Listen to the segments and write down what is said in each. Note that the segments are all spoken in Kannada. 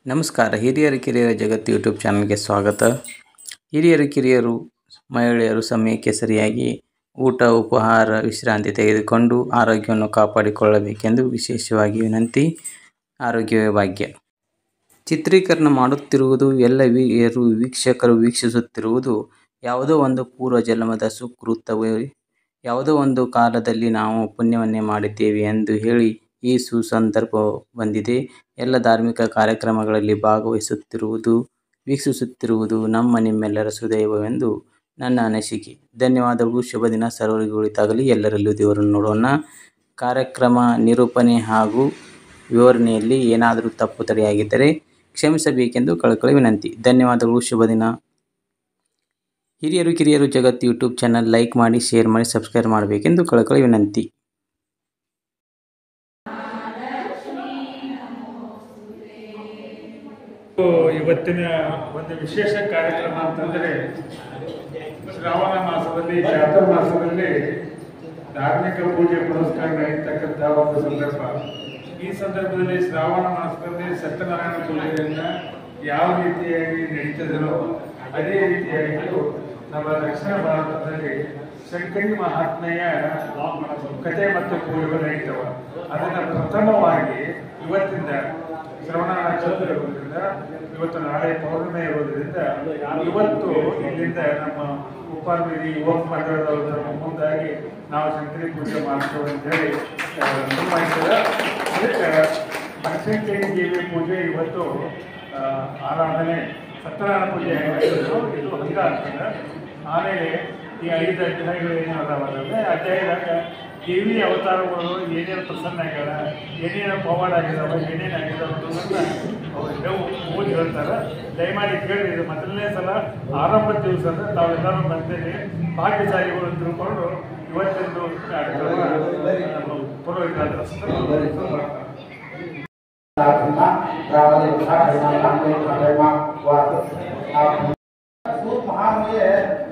ನಮಸ್ಕಾರ. ಹಿರಿಯರು ಕಿರಿಯರ ಜಗತ್ತು ಯೂಟ್ಯೂಬ್ ಚಾನಲ್ಗೆ ಸ್ವಾಗತ. ಹಿರಿಯರು ಕಿರಿಯರು ಮಹಿಳೆಯರು ಸಮಯಕ್ಕೆ ಸರಿಯಾಗಿ ಊಟ, ಉಪಹಾರ, ವಿಶ್ರಾಂತಿ ತೆಗೆದುಕೊಂಡು ಆರೋಗ್ಯವನ್ನು ಕಾಪಾಡಿಕೊಳ್ಳಬೇಕೆಂದು ವಿಶೇಷವಾಗಿ ವಿನಂತಿ. ಆರೋಗ್ಯವೇ ಭಾಗ್ಯ. ಚಿತ್ರೀಕರಣ ಮಾಡುತ್ತಿರುವುದು ಎಲ್ಲ ವೀಕ್ಷಕರು ವೀಕ್ಷಿಸುತ್ತಿರುವುದು ಯಾವುದೋ ಒಂದು ಪೂರ್ವ ಜನ್ಮದ ಸುಕೃತವೇ, ಯಾವುದೋ ಒಂದು ಕಾಲದಲ್ಲಿ ನಾವು ಪುಣ್ಯವನ್ನೇ ಮಾಡಿದ್ದೇವೆ ಎಂದು ಹೇಳಿ ಈ ಸುಸಂದರ್ಭ ಬಂದಿದೆ. ಎಲ್ಲ ಧಾರ್ಮಿಕ ಕಾರ್ಯಕ್ರಮಗಳಲ್ಲಿ ಭಾಗವಹಿಸುತ್ತಿರುವುದು, ವೀಕ್ಷಿಸುತ್ತಿರುವುದು ನಿಮ್ಮೆಲ್ಲರ ಸುದೈವವೆಂದು ನನ್ನ ಅನಿಸಿಕೆ. ಧನ್ಯವಾದಗಳು. ಶುಭ ದಿನ. ಸರ್ವರಿಗೂ ಒಳಿತಾಗಲಿ. ಎಲ್ಲರಲ್ಲೂ ದೇವರನ್ನು ನೋಡೋಣ. ಕಾರ್ಯಕ್ರಮ ನಿರೂಪಣೆ ಹಾಗೂ ವಿವರಣೆಯಲ್ಲಿ ಏನಾದರೂ ತಪ್ಪು ತಡೆಯಾಗಿದ್ದರೆ ಕ್ಷಮಿಸಬೇಕೆಂದು ಕಳಕಳಿ ವಿನಂತಿ. ಧನ್ಯವಾದಗಳು. ಶುಭ ದಿನ. ಹಿರಿಯರು ಕಿರಿಯರು ಜಗತ್ತು ಯೂಟ್ಯೂಬ್ ಚಾನಲ್ ಲೈಕ್ ಮಾಡಿ, ಶೇರ್ ಮಾಡಿ, ಸಬ್ಸ್ಕ್ರೈಬ್ ಮಾಡಬೇಕೆಂದು ಕಳಕಳಿ ವಿನಂತಿ. ಇವತ್ತಿನ ಒಂದು ವಿಶೇಷ ಕಾರ್ಯಕ್ರಮ ಅಂತಂದರೆ ಶ್ರಾವಣ ಮಾಸದಲ್ಲಿ, ಚಾತುರ್ಮಾಸದಲ್ಲಿ ಧಾರ್ಮಿಕ ಪೂಜೆ ಪುರಸ್ಕಾರ ನಡೀತಕ್ಕಂಥ ಒಂದು ಸಂದರ್ಭ. ಈ ಸಂದರ್ಭದಲ್ಲಿ ಶ್ರಾವಣ ಮಾಸದಲ್ಲಿ ಸತ್ಯನಾರಾಯಣ ಪೂಜೆಯನ್ನು ಯಾವ ರೀತಿಯಾಗಿ ನಡೀತದೋ ಅದೇ ರೀತಿಯಾಗಿ ನಮ್ಮ ದಕ್ಷಿಣ ಭಾರತದಲ್ಲಿ ಶಂಕರಿ ಮಹಾತ್ಮೆಯ ಕಥೆ ಮತ್ತು ಪೂಜೆಗಳು ನಡೀತವೆ. ಅದನ್ನು ಪ್ರಥಮವಾಗಿ ಇವತ್ತಿಂದ ಶ್ರವಣ ನಕ್ಷತ್ರ ಇರೋದ್ರಿಂದ, ಇವತ್ತು ನಾಳೆ ಪೌರ್ಣಿಮೆ ಇರೋದ್ರಿಂದ, ಇವತ್ತು ಇಲ್ಲಿಂದ ನಮ್ಮ ಉಪಾರ್ವಿಧಿ ಯುವಕ ಮಂಡಳದವರ ಮುಂದಾಗಿ ನಾವು ಶಂಕರಿ ಪೂಜೆ ಮಾಡ್ತೇವೆ ಅಂತೇಳಿ ಮಾಡ್ತಾರೆ. ಅದಕ್ಕೆ ಬನಶಂಕರಿ ದೇವಿ ಪೂಜೆ ಇವತ್ತು ಆರಾಧನೆ ಸತ್ಯನಾರಾಯಣ ಪೂಜೆ ಇದು ಹಂಗ ಆಗ್ತದೆ. ಆಮೇಲೆ ಈ 5 ಅಧ್ಯಾಯಗಳು ಏನು ಅದಾವಲ್ಲ, ಅಧ್ಯಾಯದಾಗ ದೇವಿ ಅವತಾರಗಳು ಏನೇನು ಪ್ರಸನ್ನ ಆಗ್ಯಾರ, ಏನೇನು ಪವಾಡ ಆಗಿದಾವ, ಏನೇನು ಆಗಿದಾವ ಅನ್ನೋದನ್ನ ಅವ್ರು ಓದಿ ಹೇಳ್ತಾರೆ. ದಯಮಾಡಿ ಕೇಳಿ. ಇದು ಮೊದಲನೇ ಸಲ ಆರಂಭದ ದಿವಸ ಅಂದರೆ ತಾವೆಲ್ಲರೂ ಬಂದೇನೆ ಭಾಗ್ಯಶಾಲಿಗಳು ತಿಳ್ಕೊಂಡು ಇವತ್ತೊಂದು ಕಾರ್ಯಕ್ರಮ ನಮ್ಮ ಪುರೋಹಿತರ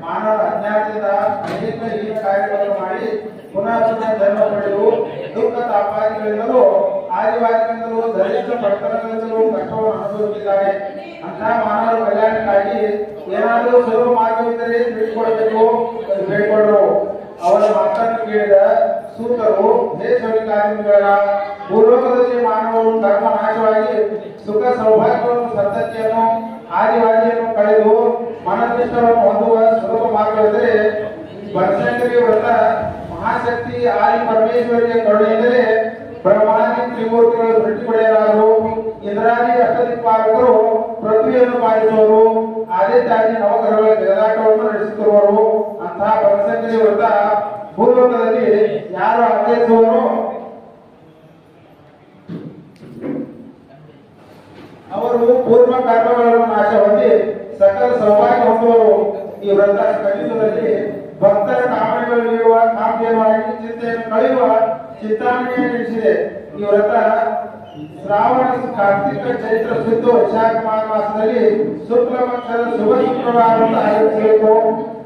ಮಾನವ ಅಜ್ಞಾನದಿಂದ ಅನೇಕ ಹೀನ ಕಾರ್ಯಗಳನ್ನು ಮಾಡಿ ಪುನಃ ಜನ್ಮ ಪಡೆದು ದುಃಖ ತಾಪಾದಿಗಳಿಂದಲೂ ಆದಿವಾದಿಗಳಿಂದಲೂ ದರಿದ್ರ ಬಡತನಗಳಿಂದಲೂ ಕಷ್ಟವನ್ನು ಅನುಭವಿಸಿದ್ದಾರೆ. ಅಂತಹ ಮಾನವ ಕಲ್ಯಾಣಕ್ಕಾಗಿ ಏನಾದರೂ ಸುಲಭ ಮಾರ್ಗವಿದ್ದರೆ ಬೇಡಿಕೊಳ್ಳಬೇಕು ಬೇಡಿಕೊಂಡರು. ಅವರ ಮಾತನ್ನು ಕೇಳಿದ ಸೂತರು, ಹೇ ಶೌರಿಕಾದಿಗಳ, ಭೂಲೋಕದಲ್ಲಿ ಮಾನವರು ಕರ್ಮ ನಾಶವಾಗಿ ಸುಖ ಸೌಭಾಗ್ಯವನ್ನು, ಸಂತತಿಯನ್ನು, ಆದಿವಾದಿಯನ್ನು ಕಳೆದು ಮನದೃಷ್ಟವನ್ನು ಹೊಂದುವ ಸುಲಭ ಮಾರ್ಗವೆಂದರೆ ಬನಶಂಕರಿ ವ್ರತ. ಮಹಾಶಕ್ತಿ ಆದಿ ಪರಮೇಶ್ವರಿಗೆ ಕರುಣೆಯಿಂದಲೇ ಬ್ರಹ್ಮಾದಿ ತ್ರಿಮೂರ್ತಿಗಳು ಸೃಷ್ಟಿ ಪಡೆಯಲಾದರು. ಇಂದ್ರಾದಿ ಅಷ್ಟದಿಕ್ಪಾಲಕರು ಪೃಥ್ವಿಯನ್ನು ಪಾಲಿಸುವರು. ಆದಿತ್ಯಾದಿ ನವಗ್ರಹಗಳ ಜಗದಾಟವನ್ನು ನಡೆಸುತ್ತಿರುವರು. ಅಂತಹ ಬನಶಂಕರಿ ವ್ರತ ಭೂಲೋಕದಲ್ಲಿ ಯಾರು ಆಚರಿಸುವರು ಅವರು ಪೂರ್ವ ಕರ್ಮಗಳನ್ನು ನಾಶ ಹೊಂದಿ ಸಕಲ ಸೌಭಾಗ್ಯ ಹೊಂದುವರು. ಈ ವ್ರತ ಕಲಿಯುಗದಲ್ಲಿ ಭಕ್ತರ ಕಾಮನೆಗಳು ನೀಡುವ ಕಾಮ್ಯವಾಗಿ ಚಿಂತೆಯನ್ನು ಕಳೆಯುವ ಚಿಂತಾಮಣಿಯನ್ನು ನಡೆಸಿದೆ. ಈ ವ್ರತ ಶ್ರಾವಣ ಕಾರ್ತಿಕ ಚೈತ್ರ ಶುದ್ಧ ವೈಶಾಖ ಮಾಸದಲ್ಲಿ ಶುಕ್ಲ ಪಕ್ಷದ ಶುಭ ಶುಕ್ರವಾರವನ್ನು ಆಚರಿಸಬೇಕು.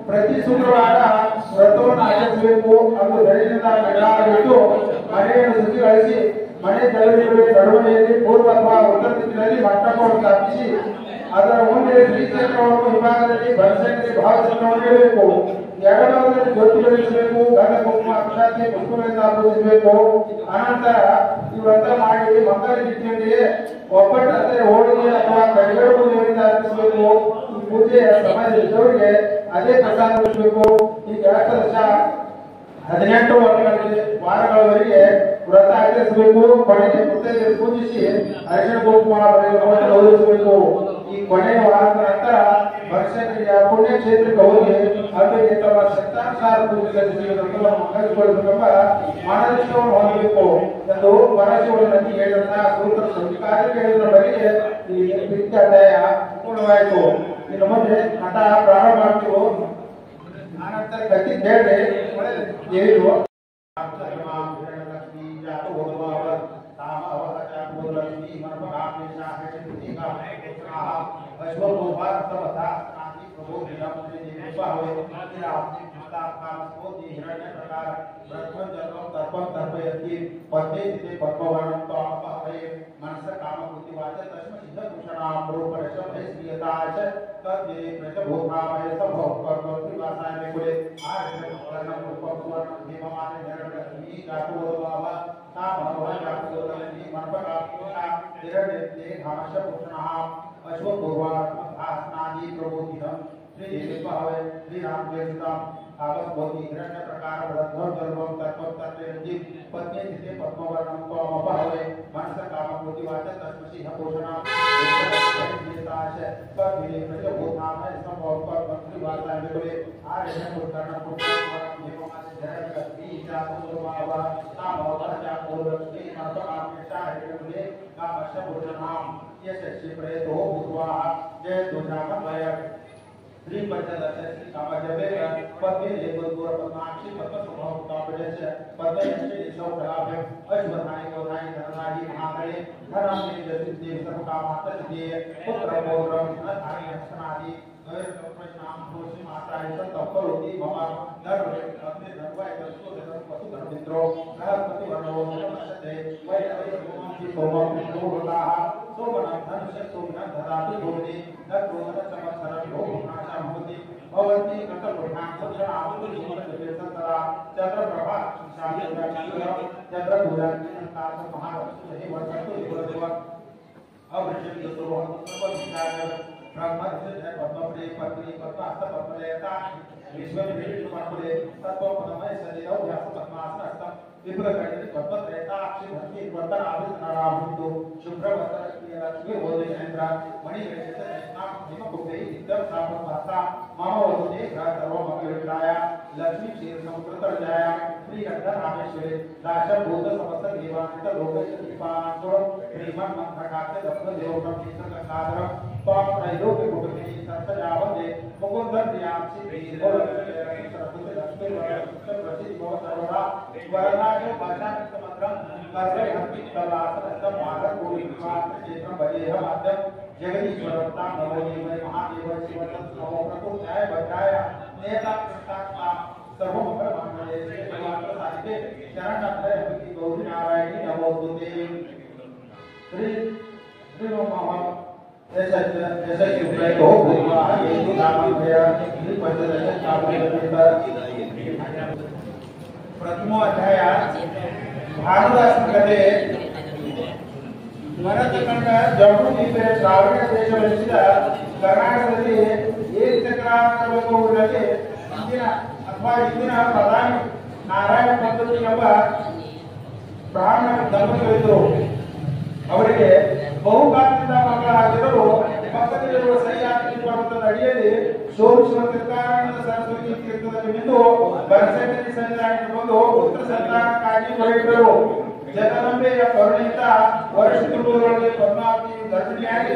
ಪ್ರತಿ ಶುಕ್ರವಾರ ವ್ರತವನ್ನು ಆಚರಿಸಬೇಕು. ಅದು ಬೆಳಗಿನಿಂದ ಬೆಳಗಾಗಬೇಕು. ಮನೆಯನ್ನು ಶುಚಿಗೊಳಿಸಿ ಮನೆ ದೇವರುಗಳಿಗೆ ನಡುವಣೆಯಲ್ಲಿ ಪೂರ್ವ ಅಥವಾ ಉತ್ತರ ದಿಕ್ಕಿನಲ್ಲಿ ಮಂಟಪವನ್ನು ಸ್ಥಾಪಿಸಿ ಅದರ ಮುಂದೆ ಶ್ರೀಚಕ್ರವನ್ನು ವಿಭಾಗದಲ್ಲಿ ಬನಶಂಕರಿ ಭಾವಚಿತ್ರವನ್ನು ಇಡಬೇಕು. ಎಡಭಾಗದಲ್ಲಿ ಜ್ಯೋತಿ ಬೆಳೆಸಬೇಕು. ಗಂಧ ಕುಂಕುಮ ಅಕ್ಷತೆ ಪುಷ್ಪಗಳಿಂದ ಪೂಜಿಸಬೇಕು. ಅನಂತರ ಈ ವ್ರತ ಮಾಡಿ ಮಂಗಲ ರೀತಿಯೊಂದಿಗೆ ಒಬ್ಬಟ್ಟು ಅಂದರೆ ಹೋಳಿಗೆ ಅಥವಾ ಕೈಗಡುಬು ದೇವರಿಂದ ಅರ್ಪಿಸಬೇಕು. ಈ ಪೂಜೆಯ ಸಮಯದಲ್ಲಿ ದೇವರಿಗೆ ಅದೇ ಪ್ರಸಾದ ನಡೆಸಬೇಕು. ಈ ಕೆಲಸ 18 ವಾರಗಳವರೆಗೆ ವ್ರತ ಆಚರಿಸಬೇಕು. ಕೊನೆಗೆ ಮುತ್ತೈದೆಯರು ಪೂಜಿಸಿ ಅರಿಶಿಣ ಕುಂಕುಮ ಗೌರವಿಸಬೇಕು. ಈ ಕೊನೆಯ ವಾರದ ನಂತರ ಬನಶಂಕರಿಯ ಪುಣ್ಯಕ್ಷೇತ್ರಕ್ಕೆ ಹೋಗಿ ಅವರಿಗೆ ತಮ್ಮ ಶಕ್ತಾನುಸಾರ ಪೂಜೆ ಸಲ್ಲಿಸಿ ವ್ರತವನ್ನು ಮಂಗಲಗೊಳಿಸಬೇಕೆಂಬ ಮನದೃಷ್ಟವನ್ನು ಹೊಂದಬೇಕು ಎಂದು ಪರಶಿವನ ನದಿ ಹೇಳಿದಂತಹ ಸೂತ್ರ ಸಂಸ್ಕಾರಕ್ಕೆ ಹೇಳಿದ ಬಗೆಗೆ ಈ ಅಧ್ಯಾಯ ಪೂರ್ಣವಾಯಿತು. ಇನ್ನು ಮುಂದೆ ಮಠ ಪ್ರಾರಂಭ ಮಾಡ್ತೀವಿ. ಆನಂತರ ಗತಿ ಕೇಳಿ ದೇವರು मनस काम देवताच तद्ये प्रजभूतामय संभवपर्वत्रिवासाय में कुले आर्य वर्णम उपवर्णम भीममाने जगन्नाथी जातुर्भाव तामनोह जातुर्लनि मनपका हिरण्यते घाश पुष्णः अश्वपूर्वास्नादि प्रबोधिनः श्री देवभावे श्री राम देवता आपस बोधि हिरण्य प्रकार बद्धव जलवम तत्व तत्वेंजी पत्नी जिसे पद्मवर्णम त्वमपहवे मनस काम मोटिवाच तस्मसि हपोषणा देवताश पद्मिने प्रजभूतामय संभवपर मंत्रिवासाय में बोले आर्य पुष्करण पुष्करण देवमासे जगन्नाथी जातुर्भाव तामनोह जातुर्लनि मनपका हिरण्यते घाश पुष्णः यशस्वी प्रेतो भूत्वा जय दुर्गामय श्री पंचदश श्री कामजबे पद्मे लेवदुर पद्माक्षी पद्म स्वभाव कापदेश पद्मश्री सौभाग्य अश्वधाय गोधाय धनराजी महाकले धनामि जसिद्धि सर्व कामातसिद्धि पुत्र पौत्र धनानि हसनादि गैर संप्रश्नाम दोषि माताय संतप्परोति मम धर्म अपने धर्मवाय दसो धर्म पशु धर्म मित्रो बृहस्पति वर्णो नमस्ते वै अयि सोमं सोमताः सोमनं धनुष सोमनं ददाति भूमि न क्रोधन संवत्सर भोगनाशा भवति भवति कटपुष्णां सक्षणावति सुमनसंतरा चंद्रप्रभा शालिग्राम चंद्रभूषण काश महालक्ष्मी वर्षतु युगदेव अवृषभ सुरोह सर्वविचार ब्रह्मस्य पद्मप्रिय पत्नी पद्मास्त पद्मलेता विश्वविभीषण पद्मले तत्वपदमय शरीरौ व्यास पद्मासन विप्रकर्णि पद्मत्रेता अक्षि धर्मी वर्तन आविर्नाराभिन्दु शुभ्रवस्त्र लक्ष्मी बोधेन्द्र मणिगणेश नाम हिमकुंभे नित्यं सापस्ता मम वसुदे ग्रह सर्वमंगलविदाय लक्ष्मी क्षीर समुद्र तर्जाय श्री गंगा रामेश्वरे दाशम भूत समस्त देवांत लोकेश दीपांकुर श्रीमन् मंत्रकाते दत्त देवोत्तम तीर्थ गंगाधर त्वां त्रैलोक्य कुटुंबे संसजावन्दे मुकुंदं प्रियांसि श्रीलक्ष्मी सरस्वती लक्ष्मी प्रसिद्धि भव सर्वदा वरदाय भाषामित्रमन्त्रं कर्महन्ति कलासनस्थं मार्गपूर्णिमात्र क्षेत्रं भजेह माध्यं जगदीश्वरत्तां नमो देवाय महादेव शिवतं नमो प्रतुज्ञाय भद्राय नेता कृष्णात्मा सर्वमंगलमांगल्ये शिवार्थ साधिके शरणागतये हरि गौरी नारायणी नमोस्तुते श्री नमः यशस्वी प्रेतो भूत्वा येषु नामभय श्री पंचदश प्रथमो अध्याय ಭಾನುದಾಸ ಕಥೆ ಭರತಖಂಡ ಜಂಬೂದ್ವೀಪ ಶ್ರಾವಣ ದೇಶವಲ್ಲಿದ್ದ ಕರ್ನಾಟಕದಲ್ಲಿ ಏಕಚಕ್ರಾಂತರವೆಂಬ ಊರಿನಲ್ಲಿ ಇಂದಿನ ಪ್ರಧಾನಿ ನಾರಾಯಣ ಪದ್ಧತಿ ಎಂಬ ಬ್ರಾಹ್ಮಣ ದಂಪತಿಗಳಿದ್ದರು. ಅವರಿಗೆ ಬಹುಕಾಲದಿಂದ ಮಕ್ಕಳಾಗಿದ್ದರು. ಪಕ್ಕದಲ್ಲಿರುವ ಸಹ್ಯಾದ್ರಿ ಪರ್ವತದ ಅಡಿಯಲ್ಲಿ ಸೋಮೇಶ್ವರ ತೀರ್ಥಾನಂದ ಸರಸ್ವತಿ ತೀರ್ಥದಲ್ಲಿ ನಿಂತು ಬನಶಂಕರಿ ಸನ್ನಿಧಾನಕ್ಕೆ ಬಂದು ಪುತ್ರ ಸಂತಾನಕ್ಕಾಗಿ ಹೊರಟಿದ್ದರು. ಜಗದಂಬೆಯ ಕರುಣೆಯಿಂದ ವರ್ಷ ತುಂಬುವುದರೊಳಗೆ ಪದ್ಮಾವತಿ ಗರ್ಭಿಣಿಯಾಗಿ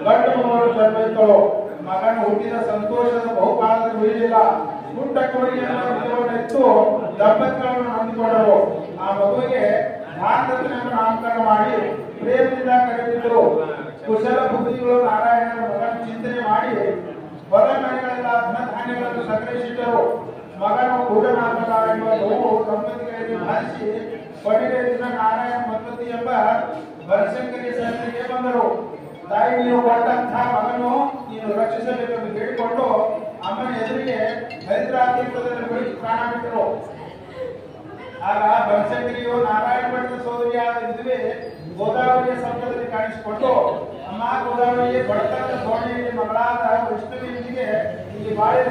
ಗಂಡು ಮಗಳು ಜನ್ಮಿಸಿದಳು. ಮಗನ ಹುಟ್ಟಿದ ಸಂತೋಷದ ಬಹುಕಾಲದಲ್ಲಿ ಉಳಿಯಲಿಲ್ಲ. ಪುಟ್ಟ ಕೋಡಿಯನ್ನು ದಂಪತಿಗಳನ್ನು ಹೊಂದಿಕೊಂಡರು. ಆ ಮಗುವಿಗೆ ಭಾರತನೆಂಬ ನಾಮಕರಣ ಮಾಡಿ ಪ್ರೇಮದಿಂದ ಕರೆದಿದ್ದರು. ಕುಶಲ ಬುದ್ಧಿಗಳು ನಾರಾಯಣನ ಮಗನ ಚಿಂತನೆ ಮಾಡಿ ಹೊಲ ಮನೆಗಳೆಲ್ಲ ಧನಧಾನ್ಯಗಳನ್ನು ಸಂಗ್ರಹಿಸಿದ್ದರು. ಮಗನು ಕೂಡನಾಥನ ಎಂಬ ಬಹು ದಂಪತಿಗಳಿಗೆ ಭಾಷಿ ಕೊನೆಯ ದಿನ ನಾರಾಯಣ ಪದ್ಧತಿ ಎಂಬ ಬನಶಂಕರಿ ಸನ್ನಿಧಿಗೆ ಬಂದರು. ತಾಯಿ, ನೀವು ಕೊಟ್ಟಂತಹ ಮಗನು ನೀನು ರಕ್ಷಿಸಬೇಕೆಂದು ಹೇಳಿಕೊಂಡು ಅಮ್ಮನ ಎದುರಿಗೆ ಹರಿದ್ರಾ ತೀರ್ಥದಲ್ಲಿ ಮುಳುಗಿ ಪ್ರಾಣ ಬಿಟ್ಟರು. ಆಗ ಬನಶಂಕರಿಯು ನಾರಾಯಣ ಭಟ್ಟರ ಸೋದರಿಯಾದ ವಿಧವೆ ಗೋದಾವರಿಯ ಸಮುದ್ರದಲ್ಲಿ ಕಾಣಿಸಿಕೊಂಡು, ಅಮ್ಮ ಗೋದಾವರಿಯೇ, ಬಡತನದ ಧೋರಣೆಯಲ್ಲಿ ಮಗಳಾದ ವೈಷ್ಣವಿಯೊಂದಿಗೆ ಇಲ್ಲಿ ಬಾಳಿದ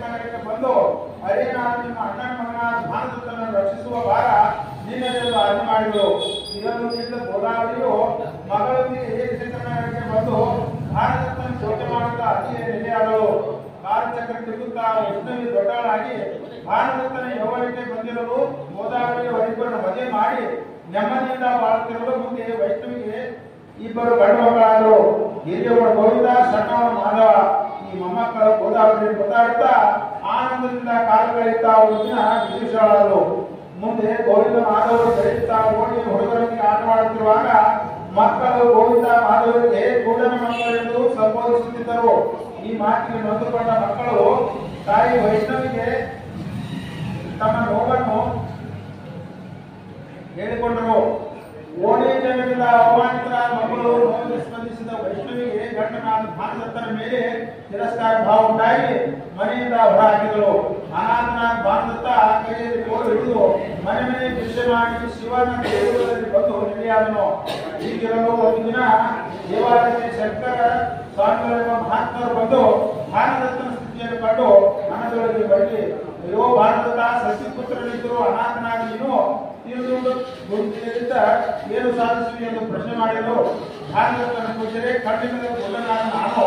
ನಗರಕ್ಕೆ ಬಂದು ಅರೇ, ನಾನು ನಿಮ್ಮ ಅಣ್ಣನ ಮಗನಾದ ಭಾನುದತ್ತನನ್ನು ರಕ್ಷಿಸುವ ಭಾರ ನಿನ್ನದೆಂದು ಆಜ್ಞೆ ಮಾಡಿದರು. ಇದನ್ನು ತಿಳಿದ ಗೋದಾವರಿಯು ಮಗಳೊಂದಿಗೆ ನಗರಕ್ಕೆ ಬಂದು ಭಾರತದತ್ತನ ಶೋಕ ಮಾಡುತ್ತಾ ಅತಿಯೇ ನೆಲೆಯಾದಳು. ಕಾಲಚಕ್ರ ತಿರುಗುತ್ತಾ ವೈಷ್ಣವಿ ದೊಡ್ಡವಳಾಗಿ ಭಾರತದತ್ತನ ಯೌವನಕ್ಕೆ ಬಂದಿರಲು ಗೋದಾವರಿಯ ವರಿಬ್ಬರನ್ನು ಮದುವೆ ಮಾಡಿ ನೆಮ್ಮದಿಯಿಂದ ಬಾಳುತ್ತಿರಲು ಮುಂದೆ ವೈಷ್ಣವಿಗೆ ಇಬ್ಬರು ಗಂಡು ಮಕ್ಕಳಾದರು. ಹಿರಿಯವರ ಗೋವಿಂದ, ಸಣ್ಣವರ ಮಾಧವ. ಈ ಮೊಮ್ಮಕ್ಕಳು ಗೋದಾವರಿ ಗೊತ್ತಾಡುತ್ತಾ ಆನಂದದಿಂದ ಕಾಲ ಕಳೆಯುತ್ತಾ ಒಂದು ದಿನ ವಿದೇಶಗಳಾದರು. ಮುಂದೆ ಗೋವಿಂದ ಮಾಧವರು ಬೆಳೆಯುತ್ತಾ ಓಡಿ ಹುಡುಗರೊಂದಿಗೆ ಆಟ ಮಾಡುತ್ತಿರುವಾಗ ಮಕ್ಕಳು ಗೋವಿಂದ ಮಾಧವರಿಗೆ ಕೂಡನ ಮಕ್ಕಳೆಂದು ಸಂಬೋಧಿಸುತ್ತಿದ್ದರು. ಈ ಮಾತಿಗೆ ನೊಂದುಕೊಂಡ ಮಕ್ಕಳು ತಾಯಿ ವೈಷ್ಣವಿಗೆ ತಮ್ಮ ನೋವನ್ನು ಹೇಳಿಕೊಂಡರು. ಓಣಿ ಜನರಿಂದ ಅವಮಾನಿತರಾದ ಮಕ್ಕಳು ನೋವಿಗೆ ಸ್ಪಂದಿಸಿದ ವೈಷ್ಣವಿಗೆ ಕಂಡನಾದ ಭಾನುದತ್ತನ ಮೇಲೆ ತಿರಸ್ಕಾರ ಭಾವ ಉಂಟಾಗಿ ಮನೆಯಿಂದ ಹೊರ ಹಾಕಿದಳು. ಅನಾಥನಾದ ಭಾನುದತ್ತ ಕೈಯಲ್ಲಿ ಕೋಲು ಹಿಡಿದು ಮನೆ ಮನೆ ಭಿಕ್ಷೆ ಮಾಡಿ ಶಿವನ ದೇಗುಲದಲ್ಲಿ ಬಂದು ನೆಲೆಯಾದನು. ಹೀಗಿರಲು ಒಂದು ದಿನ ದೇವಾಲಯದಲ್ಲಿ ಶಂಕರ ಸ್ವಾಮಿಗಳೆಂಬ ಮಹಾತ್ಮರು ಬಂದು ಭಾನುದತ್ತನ ಸ್ಥಿತಿಯನ್ನು ಕಂಡು ಮನದೊಳಗೆ ಬರಲಿ, ಅಯ್ಯೋ ಭಾನುದತ್ತ ಸತಿಪುತ್ರನಿದ್ದರು ಅನಾಥನಾಗಿ ನೀನು ತಿಳಿದುಕೊಂಡು ಗುರುತಿನಿಂದ ಏನು ಸಾಧಿಸುವಿ ಎಂದು ಪ್ರಶ್ನೆ ಮಾಡಿದರು. ಭಾನುದತ್ತನ ಪೂಜರೆ ಕಣ್ಣಿನ ಗುಣನಾದ ನಾನು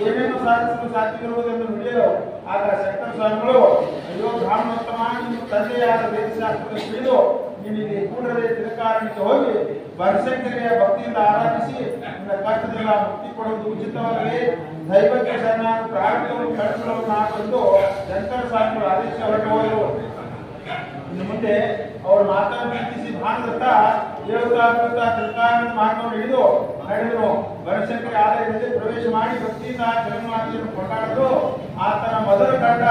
ಏನೇನು ಸಾಧಿಸಲು ಸಾಧ್ಯವಿರುವುದೆಂದು ನುಡಿಯಲು ಆಗ ಶಂಕರ ಸ್ವಾಮಿಗಳು, ಅಯ್ಯೋ ಬ್ರಾಹ್ಮಣೋತ್ತಮ, ನಿಮ್ಮ ತಂದೆಯಾದ ವೇದಶಾಸ್ತ್ರದ ತಿಳಿದು ನಿನಗೆ ಕೂಡಲೇ ತಿರುಕಾರಣಿಗೆ ಹೋಗಿ ಬನಶಂಕರಿಯ ಭಕ್ತಿಯಿಂದ ಆರಾಧಿಸಿ ನಿನ್ನ ಕಷ್ಟದಿಂದ ಮುಕ್ತಿ ಕೊಡುವುದು ಉಚಿತವಲ್ಲವೇ? ದೈವಕ್ಕೆ ಸಣ್ಣ ಪ್ರಾರ್ಥನೆಯನ್ನು ಕಳಿಸಲು ನಾನೆಂದು ಶಂಕರ ಸ್ವಾಮಿಗಳು ಆದೇಶ ಹೊರಟು ಹೋದರು. ಇನ್ನು ಮುಂದೆ ಅವರು ಮಾತನ್ನು ಪ್ರೀತಿಸಿ ಭಾನುದತ್ತ ಹೇಳುತ್ತಾ ತಿರುಕಾರಣ ಮಾತನ್ನು ಹಿಡಿದು ನಡೆದರು. ಬನಶಂಕರಿ ಆಲಯದಲ್ಲಿ ಪ್ರವೇಶ ಮಾಡಿ ಭಕ್ತಿಯಿಂದ ಜಗನ್ಮಾತೆಯನ್ನು ಕೊಂಡಾಡಲು ಆತನ ಮೊದಲ ಕಂಡ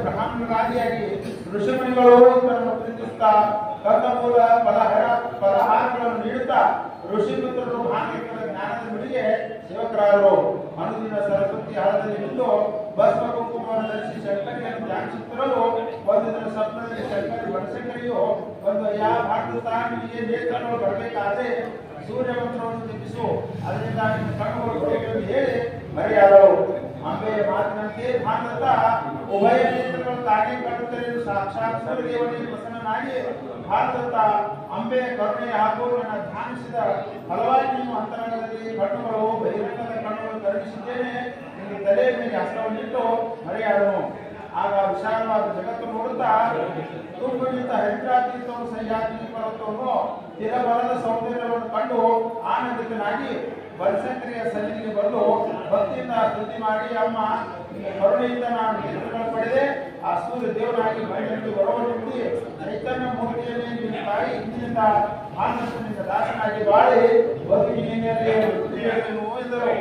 ಬ್ರಾಹ್ಮಣರಾದಿಯಾಗಿ ಋಷಿಮುನಿಗಳು ಈತನನ್ನು ಪ್ರೀತಿಸುತ್ತಾ ಕಂದಮೂಲ ಫಲಹಾರಗಳನ್ನು ನೀಡುತ್ತಾ ಋಷಿಪುತ್ರರು ಭಾನುದತ್ತನ ಜ್ಞಾನದ ನುಡಿಗೆ ಸೇವಕರಾದರು. ಅನುದಿನ ಸರಸ್ವತಿ ಹಳದಲ್ಲಿ ನಿಂತು ಭಸ್ಮ ಕುಂಕುಮವನ್ನು ಧರಿಸಿ ಶಂಕರಿಯನ್ನು ಧ್ಯಾನಿಸುತ್ತಿರಲು ಒಂದು ದಿನ ಸ್ವಪ್ನದಲ್ಲಿ ಬನಶಂಕರಿಯು ಒಂದು ಯಾವ ಭಾರತ ನಿಮಗೆ ನೇತ್ರಗಳು ಬರಬೇಕಾದ್ರೆ ಸೂರ್ಯ ಮಂತ್ರವನ್ನು ಜಪಿಸು, ಅದರಿಂದ ನಿನ್ನ ಕಣ್ಣುಗಳು ಬರುವುದೆಂದು ಹೇಳಿ ಮರೆಯಾದಳು. ಅಂಬೆಯ ಮಾತಿನಂತೆ ಭಾನುದತ್ತ ಉಭಯ ನೇತ್ರಗಳು ತಾನೇ ಕಾಣುತ್ತಲೇ ಸಾಕ್ಷಾತ್ ಸೂರ್ಯದೇವನಿಗೆ ಪ್ರಸನ್ನನಾಗಿ ಭಾನುದತ್ತ ಅಂಬೆಯ ಕರುಣೆ ಹಾಗೂ ನನ್ನ ಧ್ಯಾನಿಸಿದ ಫಲವಾಗಿ ನಿಮ್ಮ ಅಂತರಂಗದಲ್ಲಿ ಕಣ್ಣುಗಳು ಬಹಿರಂಗದ ಕಣ್ಣುಗಳು ಕರುಣಿಸಿದ್ದೇನೆ ನಿನ್ನ ತಲೆಯ ಮೇಲೆ ಹಸ್ತವನ್ನಿಟ್ಟು ಮರೆಯಾದನು. ಆಗ ವಿಶಾಲವಾದ ಜಗತ್ತು ನೋಡುತ್ತಾ ತುಂಬುಗಿಂತ ಹರಿದ್ರಾತೀರ್ಥವನ್ನು ಸಹ್ಯಾದ್ರಿ ಪರ್ವತವನ್ನು ತಿರಬಲದ ಸೌಂದರ್ಯವನ್ನು ಕಂಡು ಆನಂದಿತನಾಗಿ ಬನಶಂಕರಿಯ ಸನ್ನಿಧಿಗೆ ಬಂದು ಭಕ್ತಿಯಿಂದ ಸ್ತುತಿ ಮಾಡಿ, ಅಮ್ಮ ನಿನ್ನ ಕರುಣೆಯಿಂದ ನಾನು ನೇತ್ರಗಳನ್ನು ಪಡೆದೆ, ಆ ಸೂರ್ಯ ದೇವನಾಗಿ ಮೈಯಲ್ಲಿ ಹೊರವನ್ನು ಬಿಡಿ ಚೈತನ್ಯ ಮೂರ್ತಿಯಲ್ಲಿ ನಿನ್ನ ತಾಯಿ ಇಂದಿನಿಂದ ಭಾನುದತ್ತನಿಂದ ದಾಸನಾಗಿ ಬಾಳಿ ಬದುಕಿನಲ್ಲಿ ಎಂದರು.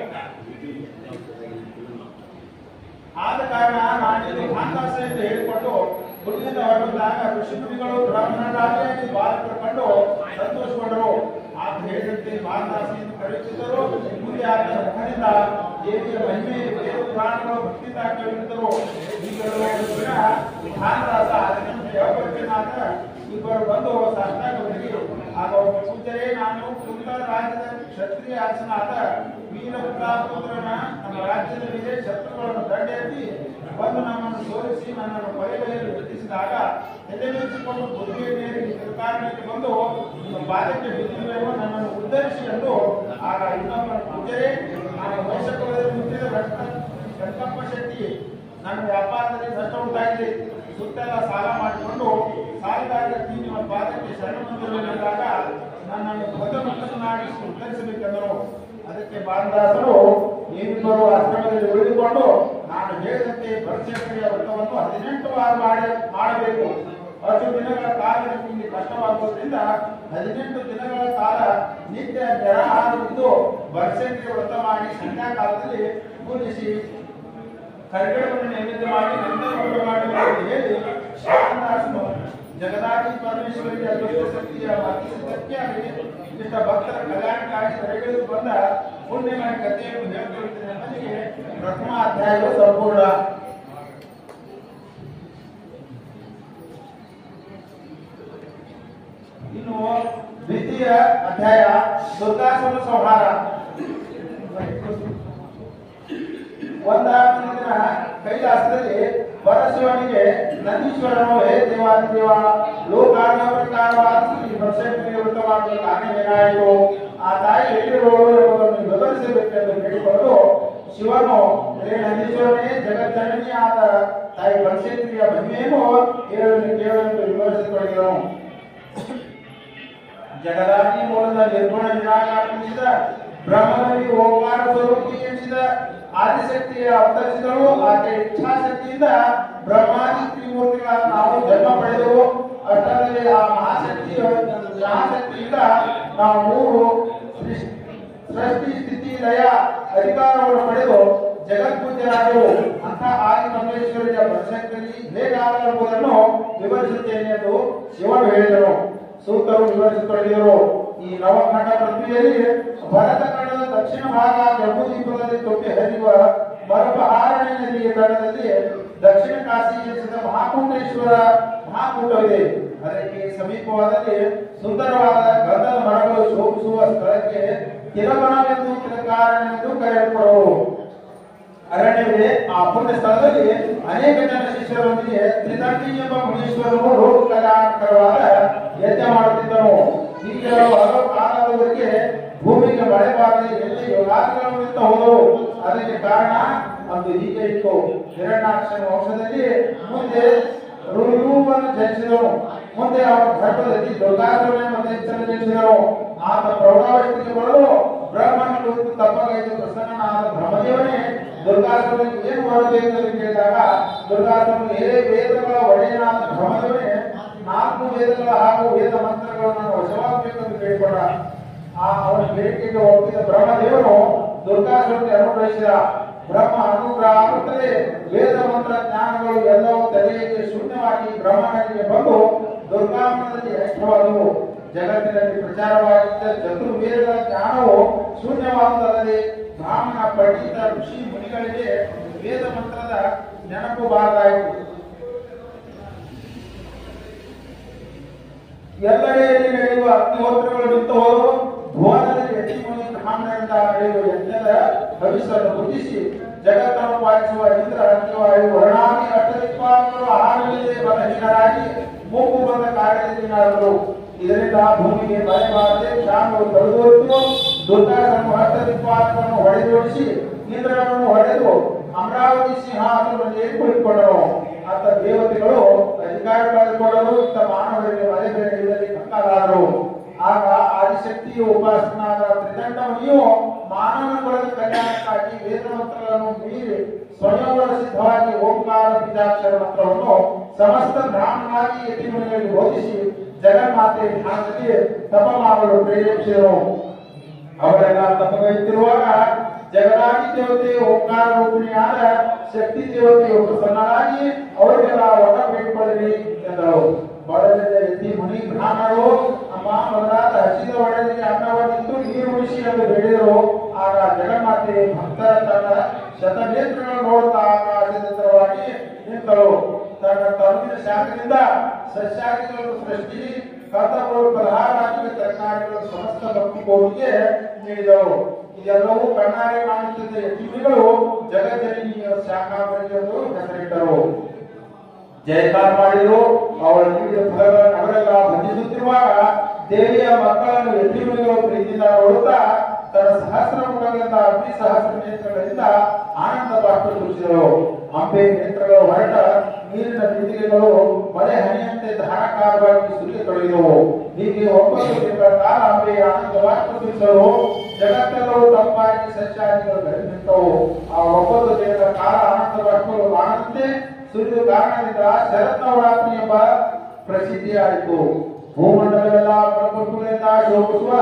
ಆದ ಕಾರಣ ನಾನಿದು ಭಾನುದಾಸ ಎಂದು ಹೇಳಿಕೊಂಡು ಗುರುವಿನಿಂದ ಹೊರಬಂದಾಗ ಋಷಿಮುನಿಗಳು ಬ್ರಾಹ್ಮಣರಾದಿಯಾಗಿ ಬಾಲಕರು ಕಂಡು ಸಂತೋಷಗೊಂಡರು. ಆತ ಹೇಳಿದಂತೆ ಭಾನುದಾಸ ಎಂದು ಕರೆಯುತ್ತಿದ್ದರು. ಮುಂದೆ ಆತನ ಮುಖದಿಂದ ದೇವಿಯ ಮಹಿಮೆ ದೇವ ಪುರಾಣಗಳು ಭಕ್ತಿಯಿಂದ ಕೇಳುತ್ತಿದ್ದರು. ಭಾನುದಾಸ ಯಾವನಾದ ಇಬ್ಬರು ಬಂದು ಸಾಷ್ಟಾಂಗವಾಗಿ ಆಗ ಪೂಜರೆ, ನಾನು ಕುಂತ ರಾಜ್ಯದ ಕ್ಷತ್ರಿಯ ಅರಸನಾದ ವೀರ ಪ್ರತಾಪರುದ್ರನ ನಮ್ಮ ರಾಜ್ಯದ ಮೇಲೆ ಶತ್ರುಗಳನ್ನು ದಂಡೆತ್ತಿ ಬಂದು ನಮ್ಮನ್ನು ಸೋಲಿಸಿ ನನ್ನನ್ನು ಕೊಲೆಯಲ್ಲಿ ಎತ್ತಿಸಿದಾಗ ತಲೆಮೆಚ್ಚಿಕೊಂಡು ಬುದ್ಧಿಯಲ್ಲಿ ತಿರುಕಾರಣಕ್ಕೆ ಬಂದು ನಿಮ್ಮ ಪಾದಕ್ಕೆ ಬಿದ್ದಿರುವೆವು, ನನ್ನನ್ನು ಉದ್ಧರಿಸಿ ಎಂದು. ಆಗ ಇನ್ನೊಬ್ಬ ಪೂಜರೆ, ನಾನು ವೈಶಕದಲ್ಲಿ ಮುಟ್ಟಿದ ಸಂಕಲ್ಪ ಶಕ್ತಿ ನನ್ನ ವ್ಯಾಪಾರದಲ್ಲಿ ನಷ್ಟ ಉಂಟಾಗಿದೆ, ಸುತ್ತೆಲ್ಲ ಸಾಲ ಮಾಡಿಕೊಂಡು ಸಾಲದಾಗ ನಿಮ್ಮ ಪಾದಕ್ಕೆ ಶರಣಬಂದಿರುವುದಾದಾಗ ನನ್ನನ್ನು ಬದುಕನ್ನಾಗಿ ಉದ್ಧರಿಸಬೇಕೆಂದರು. ಅದಕ್ಕೆ ಭಾನುದಾಸರು ನೀವಿಬ್ಬರು ಆಶ್ರಮದಲ್ಲಿ ಉಳಿದುಕೊಂಡು ನಾನು ಹೇಳಿದಂತೆ ಬನಶಂಕರಿಯ ವ್ರತವನ್ನು 18 ವಾರ ಮಾಡಬೇಕು. 10 ದಿನಗಳ ಕಾಲ ನಿಮಗೆ ಕಷ್ಟವಾಗುವುದರಿಂದ 18 ದಿನಗಳ ಕಾಲ ನಿತ್ಯ ನಿರಾಹಾರವಿದ್ದು ಬನಶಂಕರಿಯ ವ್ರತ ಮಾಡಿ ಸಂಧ್ಯಾಕಾಲದಲ್ಲಿ ಪೂಜಿಸಿ ಕರಿಗಡವನ್ನು ನೈವೇದ್ಯ ಮಾಡಿ ನಂತರ ಊಟ ಮಾಡಬೇಕು ಹೇಳಿ ಶಾಂತಾಸನು ಜಗದಾದಿ ಪರಮೇಶ್ವರಿಗೆ ಅದೃಷ್ಟ ಶಕ್ತಿಯ ಮಧ್ಯಕ್ಕೆ ಇಷ್ಟ ಭಕ್ತರ ಕಲ್ಯಾಣಕ್ಕಾಗಿ ಹೊರಗಿಳಿದು ಬಂದ ಪುಣ್ಯಮಯ ಕಥೆಯನ್ನು ಹೇಳ್ಕೊಳ್ತೇನೆ ಅನ್ನೋದಕ್ಕೆ ಪ್ರಥಮ ಅಧ್ಯಾಯವು ಸಂಪೂರ್ಣ. ಇನ್ನು ದ್ವಿತೀಯ ಅಧ್ಯಾಯ ದುರ್ಗಾಸುರ ಸಂಹಾರ. ಒಂದಾದ ದಿನ ಕೈಲಾಸದಲ್ಲಿ ಪರಶಿವನಿಗೆ ನಂದೀಶ್ವರನು, ಹೇ ದೇವಾದಿದೇವ, ಲೋಕಾರ್ಣವೃತ್ತಾರವಾದ ಶ್ರೀ ಬನಶಂಕರಿಯ ವ್ರತವಾಗಲು ಕಾರಣವೇನಾಯಿತು? ಆ ತಾಯಿ ಎಲ್ಲಿರುವಳು ಎಂಬುದನ್ನು ವಿವರಿಸಬೇಕೆಂದು ಕೇಳಿಕೊಂಡು ಶಿವನು, ಹೇ ನಂದೀಶ್ವರನೇ, ಜಗಜ್ಜನನಿಯಾದ ತಾಯಿ ಬನಶಂಕರಿಯ ಮಹಿಮೆಯನ್ನು ಕೇಳಲೆಂದು ವಿವರಿಸಿಕೊಳ್ಳಿದನು. ಜಗದಾದಿ ಮೂಲದ ನಿರ್ಗುಣ ನಿರಾಕಾರನಿಸಿದ ಬ್ರಹ್ಮನಲ್ಲಿ ಓಂಕಾರ ಸ್ವರೂಪಿ ಎನಿಸಿದ ಆದಿಶಕ್ತಿಯ ಅವತರಿಸಿದಳು. ಆಕೆ ಇಚ್ಛಾಶಕ್ತಿಯಿಂದ ಬ್ರಹ್ಮಾದಿ ತ್ರಿಮೂರ್ತಿಗಳಾದ ನಾವು ಜನ್ಮ ಪಡೆದೆವು. ಅಷ್ಟರಲ್ಲಿ ಆ ಮಹಾಶಕ್ತಿಯಿಂದ ನಾವು 3 ಸೃಷ್ಟಿ ಸ್ಥಿತಿ ಲಯ ಅಧಿಕಾರವನ್ನು ಪಡೆದು ಜಗತ್ಪೂಜ್ಯರಾದೆವು. ಅಂತ ಆದಿ ಪರಮೇಶ್ವರಿಯ ಬನಶಂಕರಿ ಹೇಗಾಗಲೆಂಬುದನ್ನು ವಿವರಿಸುತ್ತೇನೆ ಎಂದು ಶಿವನು ಹೇಳಿದನು. ಸೂತರು ವಿವರಿಸಿಕೊಳ್ಳಿದರು. ಈ ನವಖಂಡ ಪೃಥ್ವಿಯಲ್ಲಿ ಭರತ ಖಂಡದ ದಕ್ಷಿಣ ಭಾಗ ಜಂಬೂದ್ವೀಪದಲ್ಲಿ ತೊಟ್ಟಿ ಹರಿಯುವ ಮರಪಹಾರಣಿ ನದಿಯ ತಟದಲ್ಲಿ ದಕ್ಷಿಣ ಕಾಶಿ ದೇಶದ ಮಹಾಕುಂಡೇಶ್ವರ ಮಹಾಕೂಟವಿದೆ. ಅದಕ್ಕೆ ಸಮೀಪವಾದಲ್ಲಿ ಸುಂದರವಾದ ಗಂಧದ ಮರಗಳು ಶೋಭಿಸುವ ಸ್ಥಳಕ್ಕೆ ತಿಲವನವೆಂದು ತಿಲಕಾರಣ್ಯವೆಂದು ಕರೆಯಲ್ಪಡುವರು ಅರಣ್ಯವಿದೆ. ಆ ಪುಣ್ಯ ಸ್ಥಳದಲ್ಲಿ ಅನೇಕ ಜನ ಶಿಷ್ಯರೊಂದಿಗೆ ತ್ರಿದಂಡಿ ಎಂಬ ಮುನೀಶ್ವರನು ರೋಗ ಕಲ್ಯಾಣಕರವಾದ ಯಜ್ಞ ಮಾಡುತ್ತಿದ್ದನು. ಹೀಗೆ ಕಾಲದವರೆಗೆ ಭೂಮಿಗೆ ಮಳೆ ಬಾರದೆ ಎಲ್ಲಿ ಯೋಗಾದಿಗಳು ನಿಂತ ಹೋದವು. ಅದಕ್ಕೆ ಕಾರಣ ಅದು ಹೀಗೆ ಇತ್ತು. ಹಿರಣ್ಯಾಕ್ಷನ ವಂಶದಲ್ಲಿ ಮುಂದೆ ಋರುವನ್ನು ಜನಿಸಿದನು. ಮುಂದೆ ಅವರ ಗರ್ಭದಲ್ಲಿ ದುರ್ಗಾಸುರನ ಮತೇಶ್ವರ ಜನಿಸಿದನು. ಆತ ಪ್ರೌಢಾವಸ್ಥೆಗೆ ಬರಲು ಬ್ರಹ್ಮನ ಕುರಿತು ತಪ್ಪಗೈದು ಪ್ರಸನ್ನನಾದ ಬ್ರಹ್ಮದೇವನೇ ದುರ್ಗಾಸುರನಿಗೆ ಏನು ಮಾಡಬೇಕೆಂದು ಕೇಳಿದಾಗ ದುರ್ಗಾಸುರನು ವೇದಗಳ ಒಡೆಯನಾದ ಬ್ರಹ್ಮದೇವನೇ 4 ವೇದಗಳ ಹಾಗೂ ವೇದ ಮಂತ್ರಗಳನ್ನು ವಶವಾಗಬೇಕೆಂದು ಕೇಳಿಕೊಂಡ. ಅವನ ಬೇಡಿಕೆಗೆ ಒಪ್ಪಿದ ಬ್ರಹ್ಮದೇವನು ದುರ್ಗಾಸುರನಿಗೆ ಅನುಗ್ರಹಿಸಿದ. ಬ್ರಹ್ಮ ಅನುಗ್ರಹ ಆಗುತ್ತದೆ. ವೇದ ಮಂತ್ರ ಜ್ಞಾನಗಳು ಎಲ್ಲವೂ ತಲೆಯಲ್ಲಿ ಶೂನ್ಯವಾಗಿ ಬ್ರಹ್ಮನಿಗೆ ಬಂದು ದುರ್ಗಾಮನದಲ್ಲಿ ಅಷ್ಟವಾದವು. ಜಗತ್ತಿನಲ್ಲಿ ಪ್ರಚಾರವಾಗಿದ್ದ ಚತುರ್ವೇದಗಳ ಜ್ಞಾನವು ಶೂನ್ಯವಾಗುವುದಲ್ಲದೆ ಬ್ರಾಹ್ಮಣ ಪಂಡಿತ ಋಷಿ ಮುನಿಗಳಿಗೆ ವೇದ ಮಂತ್ರದ ನೆನಪು ಬಾರದಾಯಿತು. ಎಲ್ಲೆಡೆಯಲ್ಲಿ ನಡೆಯುವ ಅಗ್ನಿಹೋತ್ರಗಳು ನಿಂತು ಹೋದವು. ಭುವನದಲ್ಲಿ ಯತಿ ಮುನಿ ಬ್ರಾಹ್ಮಣರಿಂದ ನಡೆಯುವ ಯಜ್ಞದ ಭವಿಷ್ಯವನ್ನು ಗುರುತಿಸಿ ಜಗತ್ತನ್ನು ಪಾಲಿಸುವ ಇಂದ್ರ ಅಗ್ನಿವಾಯು ವರ್ಣಾದಿ ಅಷ್ಟದಿಕ್ಪಾಲಕರು ಆಹಾರವಿಲ್ಲದೆ ಬಲಹೀನರಾಗಿ ಮೂಗು ಬಂದ ಕಾರ್ಯದಲ್ಲಿ ನಡೆದರು. ಇದರಿಂದ ಭೂಮಿಗೆ ಮಳೆ ಬಾರದೆ ಕ್ಷಾಮವು ತಡೆದೋರಿತು. ದುರ್ಗಾಸನು ಅಷ್ಟದಿಕ್ಪಾಲಕರನ್ನು ಹೊಡೆದೋಡಿಸಿ ಇಂದ್ರನನ್ನು ಹೊಡೆದು ಅಮರಾವತಿ ಸಿಂಹಾಸನದಲ್ಲಿ ಕುಳಿತುಕೊಂಡರು. ಅಂತ ದೇವತೆಗಳು ಅಧಿಕಾರ ಕಳೆದುಕೊಂಡರು. ಇತ್ತ ಮಾನವರಿಗೆ ಮಳೆ ಬೆಳೆ ಇದರಲ್ಲಿ ಕಂಗಾಲಾದರು. ಆಗ ಆದಿಶಕ್ತಿಯ ಉಪಾಸನಾದ ತ್ರಿದಂಡ ಮುನಿಯು ಮಾನವ ಕುಲದ ಕಲ್ಯಾಣಕ್ಕಾಗಿ ವೇದ ಮಂತ್ರಗಳನ್ನು ಮೀರಿ ಸ್ವಯಂವರ ಸಿದ್ಧವಾಗಿ ಓಂಕಾರ ಬೀಜಾಕ್ಷರ ಮಂತ್ರವನ್ನು ಸಮಸ್ತ ಬ್ರಾಹ್ಮಣರಾಗಿ ಯತಿ ಮುನಿಗಳಿಗೆ ಬೋಧಿಸಿ ಜಗನ್ಮಾತೆ ಧ್ಯಾನದಲ್ಲಿ ತಪ ಮಾಡಲು ಪ್ರೇರೇಪಿಸಿದರು. ಅವರೆಲ್ಲ ತಪಗೈತಿರುವಾಗ ಜಗದಾದಿ ದೇವತೆ ಓಂಕಾರ ರೂಪಿಣಿಯಾದ ಶಕ್ತಿ ದೇವತೆಯು ಪ್ರಸನ್ನರಾಗಿ ಅವರಿಗೆಲ್ಲ ಒಡ ಬೇಡಿಕೊಳ್ಳಲಿ ಎಂದರು. ಒಡೆದ ಯತಿ ಮುನಿ ಬ್ರಾಹ್ಮಣರು ಅಮ್ಮ ಮೊದಲಾದ ಹಸಿದ ಒಡೆದಿಗೆ ಅನ್ನವನ್ನಿತ್ತು ನೀರು ಉಳಿಸಿ ಎಂದು ಬೇಡಿದರು. ಆಗ ಜಗನ್ಮಾತೆ ಭಕ್ತರ ತನ್ನ ಶತನೇತ್ರಗಳನ್ನು ನೋಡುತ್ತಾ ಆಕಾಶವಾಗಿ ನಿಂತಳು. ತನ್ನ ತರುವಿನ ಶಾಖದಿಂದ ಸಸ್ಯಾದಿಗಳನ್ನು ಸೃಷ್ಟಿ ಕರ್ತವ್ಯ ಪ್ರಧಾನವಾಗಿ ತರಕಾರಿಗಳು ಸಮಸ್ತ ಭಕ್ತಿ ಕೋಟಿಗೆ ನೀಡಿದಳು. ಇದೆಲ್ಲವೂ ಕಣ್ಣಾರೆ ಕಾಣುತ್ತಿದ್ದ ಯತಿಗಳು ಜಗಜ್ಜನನಿಯ ಶಾಖಾಪರಿಯನ್ನು ಹೆಸರಿಟ್ಟರು. ಜಯಕಾರ ಮಾಡಿದರು. ಅವಳ ನೀಡಿದ ಫಲಗಳನ್ನು ಅವರೆಲ್ಲ ಬಂಧಿಸುತ್ತಿರುವಾಗ ದೇವಿಯ ಮಕ್ಕಳನ್ನು ಯತಿಗಳು ಪ್ರೀತಿಯಿಂದ ನೋಡುತ್ತಾ ತನ್ನ ಸಹಸ್ರ ಮುಖಗಳಿಂದ ಅಗ್ನಿ ಸಹಸ್ರ ನೇತ್ರಗಳಿಂದ ಆನಂದ ಬಾಷ್ಪ ಸುರಿಸಿದರು. ಅಂಬೆ ನೇತ್ರಗಳು ಹೊರಟ ನೀರಿನ ಬಿಂದಿಗೆಗಳು ಮಳೆ ಹನಿಯಂತೆ ಧಾರಾಕಾರವಾಗಿ ಸುರಿಯತೊಡಗಿದವು. ಹೀಗೆ 9 ದಿನಗಳ ಕಾಲ ಅಂಬೆ ಆನಂದ ಬಾಷ್ಪ ಸುರಿಸಲು ಜಗತ್ತೆಲ್ಲವೂ ತಪ್ಪಾಗಿ ಸಸ್ಯಾದಿಗಳು ಬೆಳೆದಿದ್ದವು. ಆ 9 ದಿನಗಳ ಕಾಲ ಆನಂದ ಬಾಷ್ಪಗಳು ಕಾಣದಂತೆ ಸುರಿದ ಕಾರಣದಿಂದ ಶರತ್ನವರಾತ್ರಿ ಎಂಬ ಪ್ರಸಿದ್ಧಿಯಾಯಿತು. ಭೂಮಂಡಲವೆಲ್ಲ ಪ್ರಕೃತಿಗಳಿಂದ ಶೋಭಿಸುವ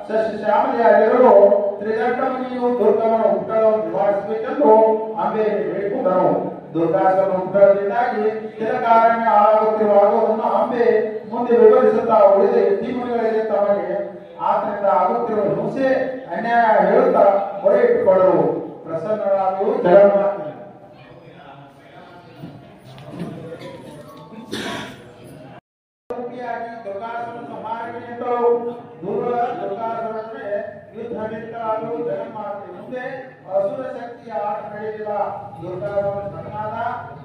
ಸಸ್ಯ ಶ್ಯಾಮಲೆಯಾಗಿರಲು ತ್ರಿದಂಡ ಮುನಿಯು ದುರ್ಗಮನ ಹುಟ್ಟಳವನ್ನು ನಿವಾರಿಸಬೇಕೆಂದು ಅಂಬೆಯನ್ನು ಬೇಡಿಕೊಂಡನು. ದುರ್ಗಾಸನ ಹುಟ್ಟಳದಿಂದಾಗಿ ತಿಲಕಾರಣ್ಯ ಹಾಳಾಗುತ್ತಿರುವಾಗುವುದನ್ನು ಅಂಬೆ ಮುಂದೆ ವಿವರಿಸುತ್ತಾ ಉಳಿದ ಯತಿ ಮುನಿಗಳಿಗೆ ತಮಗೆ ಆತನಿಂದ ಆಗುತ್ತಿರುವ ಹಿಂಸೆ ಅನ್ಯಾಯ ಹೇಳುತ್ತಾ ಮೊರೆ ಇಟ್ಟುಕೊಂಡರು. ಪ್ರಸನ್ನರಾದರು ಜಗನ್ಮಾತೆ. ದುರ್ಗಾಸುರನ ಸಂಹಾರಕ್ಕೆ ನಿಂತಳು. ದುರ್ಗಾಸುರನೇ ಯುದ್ಧ ನಿಂತಳು. ಜಗನ್ಮಾತೆ ಮುಂದೆ ಅಸುರ ಶಕ್ತಿಯ ಆಟ ನಡೆಯಲಿಲ್ಲ. ದುರ್ಗಾಸುರನ ಸನ್ಮಾನ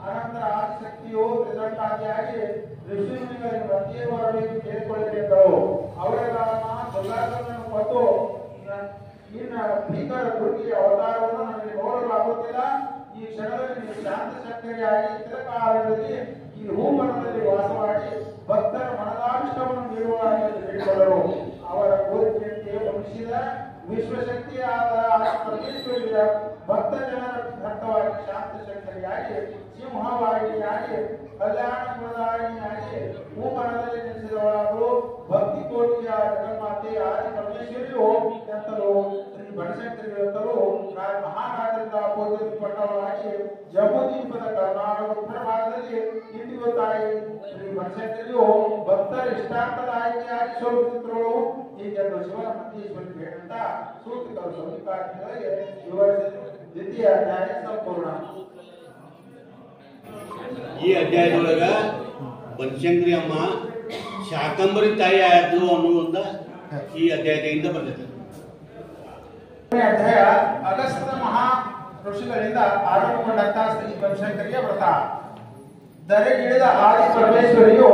ಅನಂತರ ಆದಿಶಕ್ತಿಯು ತ್ರಿದಂಡಾದಿಯಾಗಿ ಋಷಿಮುನಿಗಳಿಗೆ ಮಧ್ಯೆ ಬರಬೇಕು ಕೇಳಿಕೊಳ್ಳಬೇಕಳು. ಅವರೆಲ್ಲ ದುರ್ಗಾಸುರನನ್ನು ಕೊಂದು ನಿನ್ನ ಭೀಕರ ದುರ್ಗಿಯ ಅವತಾರವನ್ನು ನನಗೆ ನೋಡಲು ಆಗುತ್ತಿಲ್ಲ. ಈ ಕ್ಷಣದಲ್ಲಿ ನೀವು ಶಾಂತ ಶಕ್ತಿಯಾಗಿ ಚಿರಕಾಲದಲ್ಲಿ ಈ ಭೂಮಂಡಲದಲ್ಲಿ ವಾಸವಾಗಿ ಭಕ್ತರ ಮನದಾಭಿಷ್ಟವನ್ನು ನೀಡುವುದಾಗಿ ಹೇಳಿಕೊಂಡರು. ಅವರ ಕೋರಿಕೆಯಂತೆ ವಂಶಿದ ವಿಶ್ವಶಕ್ತಿಯಾದ ಪರಮೇಶ್ವರಿಯ ಭಕ್ತ ಜನರ ಭಕ್ತವಾಗಿ ಶಾಂತ ಶಕ್ತಿಯಾಗಿ ಸಿಂಹವಾಹಿನಿಯಾಗಿ ಕಲ್ಯಾಣ ಗುಣದಾಯಿನಿಯಾಗಿ ಭೂಮಂಡಲದಲ್ಲಿ ನೆಲೆಸಿದವಳಾದರೂ ಭಕ್ತಿ ಕೋಟಿಯ ಜಗನ್ಮಾತೆ ಆದಿ ಪರಮೇಶ್ವರಿಯು ಎಂತಲೂ ಶ್ರೀ ಬನಶಂಕರಿಯಂತಲೂ ಮಹಾರಾಜರಿಂದ ಪೂಜಿಸಲ್ಪಟ್ಟವರಾಗಿ ಜಂಬೂದ್ವೀಪದ ಕರ್ನಾಟಕ ಉತ್ತರ ಭಾಗದಲ್ಲಿ ಇಂದಿಗೂ ತಾಯಿ ಶ್ರೀ ಬನಶಂಕರಿಯು ಭಕ್ತರ ಇಷ್ಟಾರ್ಥದ ಆಯ್ಕೆಯಾಗಿ ಶೋಭಿಸುತ್ತಿರುವಳು. ಹೀಗೆಂದು ಶಿವನ ಮಂಜೇಶ್ವರಿ ಬೇಡಂತ ಸೂತ್ರಗಳು ಸೌನಿಕಾರ್ಥಿಗಳಿಗೆ ವಿವರಿಸಿದರು. ದ್ವಿತೀಯ ಅಧ್ಯಾಯ ಸಂಪೂರ್ಣ. ಈ ಅಧ್ಯಾಯದೊಳಗ ಬನಶಂಕರಿ ಅಮ್ಮ ಶಾಕಂಬರಿ ತಾಯಿ ಆಯ್ತು ಅನ್ನುವಂತ ಈ ಅಧ್ಯಾಯದಿಂದ ಬಂದಿದೆ. ಅಧ್ಯಾಯ ಅಗಸ್ತ್ಯ ಮಹಾ ಋಷಿಗಳಿಂದ ಆರಂಭಗೊಂಡಂತಹ ಶ್ರೀ ಬನಶಂಕರಿಯ ವ್ರತ. ಧರೆಗಿಳಿದ ಆದಿ ಪರಮೇಶ್ವರಿಯು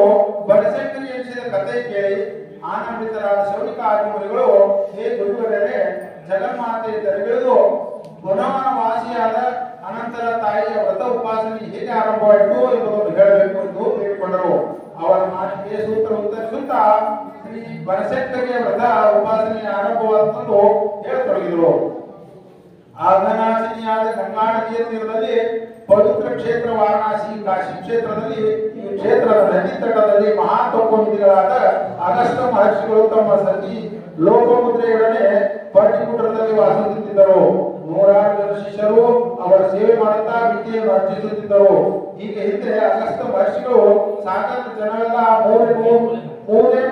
ಬನಶಂಕರಿ ಎನಿಸಿದ ಕಥೆ ಕೇಳಿ ಆನಂದಿತರಾದ ಶೌನಿಕಾದಿ ಮುನಿಗಳು, ಹೇ ಗುರುವರೇ, ಜಗನ್ಮಾತೆ ಧರೆಗಿಳಿದು ಗುಣವನ ವಾಸಿಯಾದ ಅನಂತರ ತಾಯಿಯ ವ್ರತ ಉಪಾಸನೆ ಹೇಗೆ ಆರಂಭವಾಯಿತು ಎಂಬುದನ್ನು ಹೇಳಬೇಕು ಎಂದು ಹೇಳಿಕೊಂಡರು. ಅವರ ಮಾತಿಗೆ ಸೂತ್ರ ಉತ್ತರಿಸುತ್ತಾ ಶ್ರೀ ಬನಶಂಕರಿಯ ವ್ರತ ಉಪಾಸನೆಯ ಆರಂಭವಾದಂತಂದು ಹೇಳತೊಡಗಿದರು. ಆಗನಾಶಿನಿಯಾದ ಗಂಗಾ ನದಿಯ ತೀರದಲ್ಲಿ ಪವಿತ್ರ ಕ್ಷೇತ್ರ ವಾರಣಾಸಿ ಕಾಶಿ ಕ್ಷೇತ್ರದಲ್ಲಿ ಈ ಕ್ಷೇತ್ರದ ನದಿ ತಟದಲ್ಲಿ ಮಹಾತಪೋನಿಧಿಗಳಾದ ಅಗಸ್ತ್ಯ ಮಹರ್ಷಿಗಳು ತಮ್ಮ ಸತಿ ಲೋಕಮುದ್ರೆಯೊಡನೆ ಪರ್ಟಿಕುಟರದಲ್ಲಿ ವಾಸಿಸುತ್ತಿದ್ದರು. ನೂರಾರು ಜನ ಶಿಷ್ಯರು ಅವರ ಸೇವೆ ಮಾಡುತ್ತಾ ವಿದ್ಯೆಯನ್ನು ಅರ್ಜಿಸುತ್ತಿದ್ದರು. ಹೀಗೆ ಹಿಂದೆ ಅಗಸ್ತ್ಯ ಮಹರ್ಷಿಗಳು ಸಾಕಷ್ಟು ಜನರೆಲ್ಲ ಮೂರೇ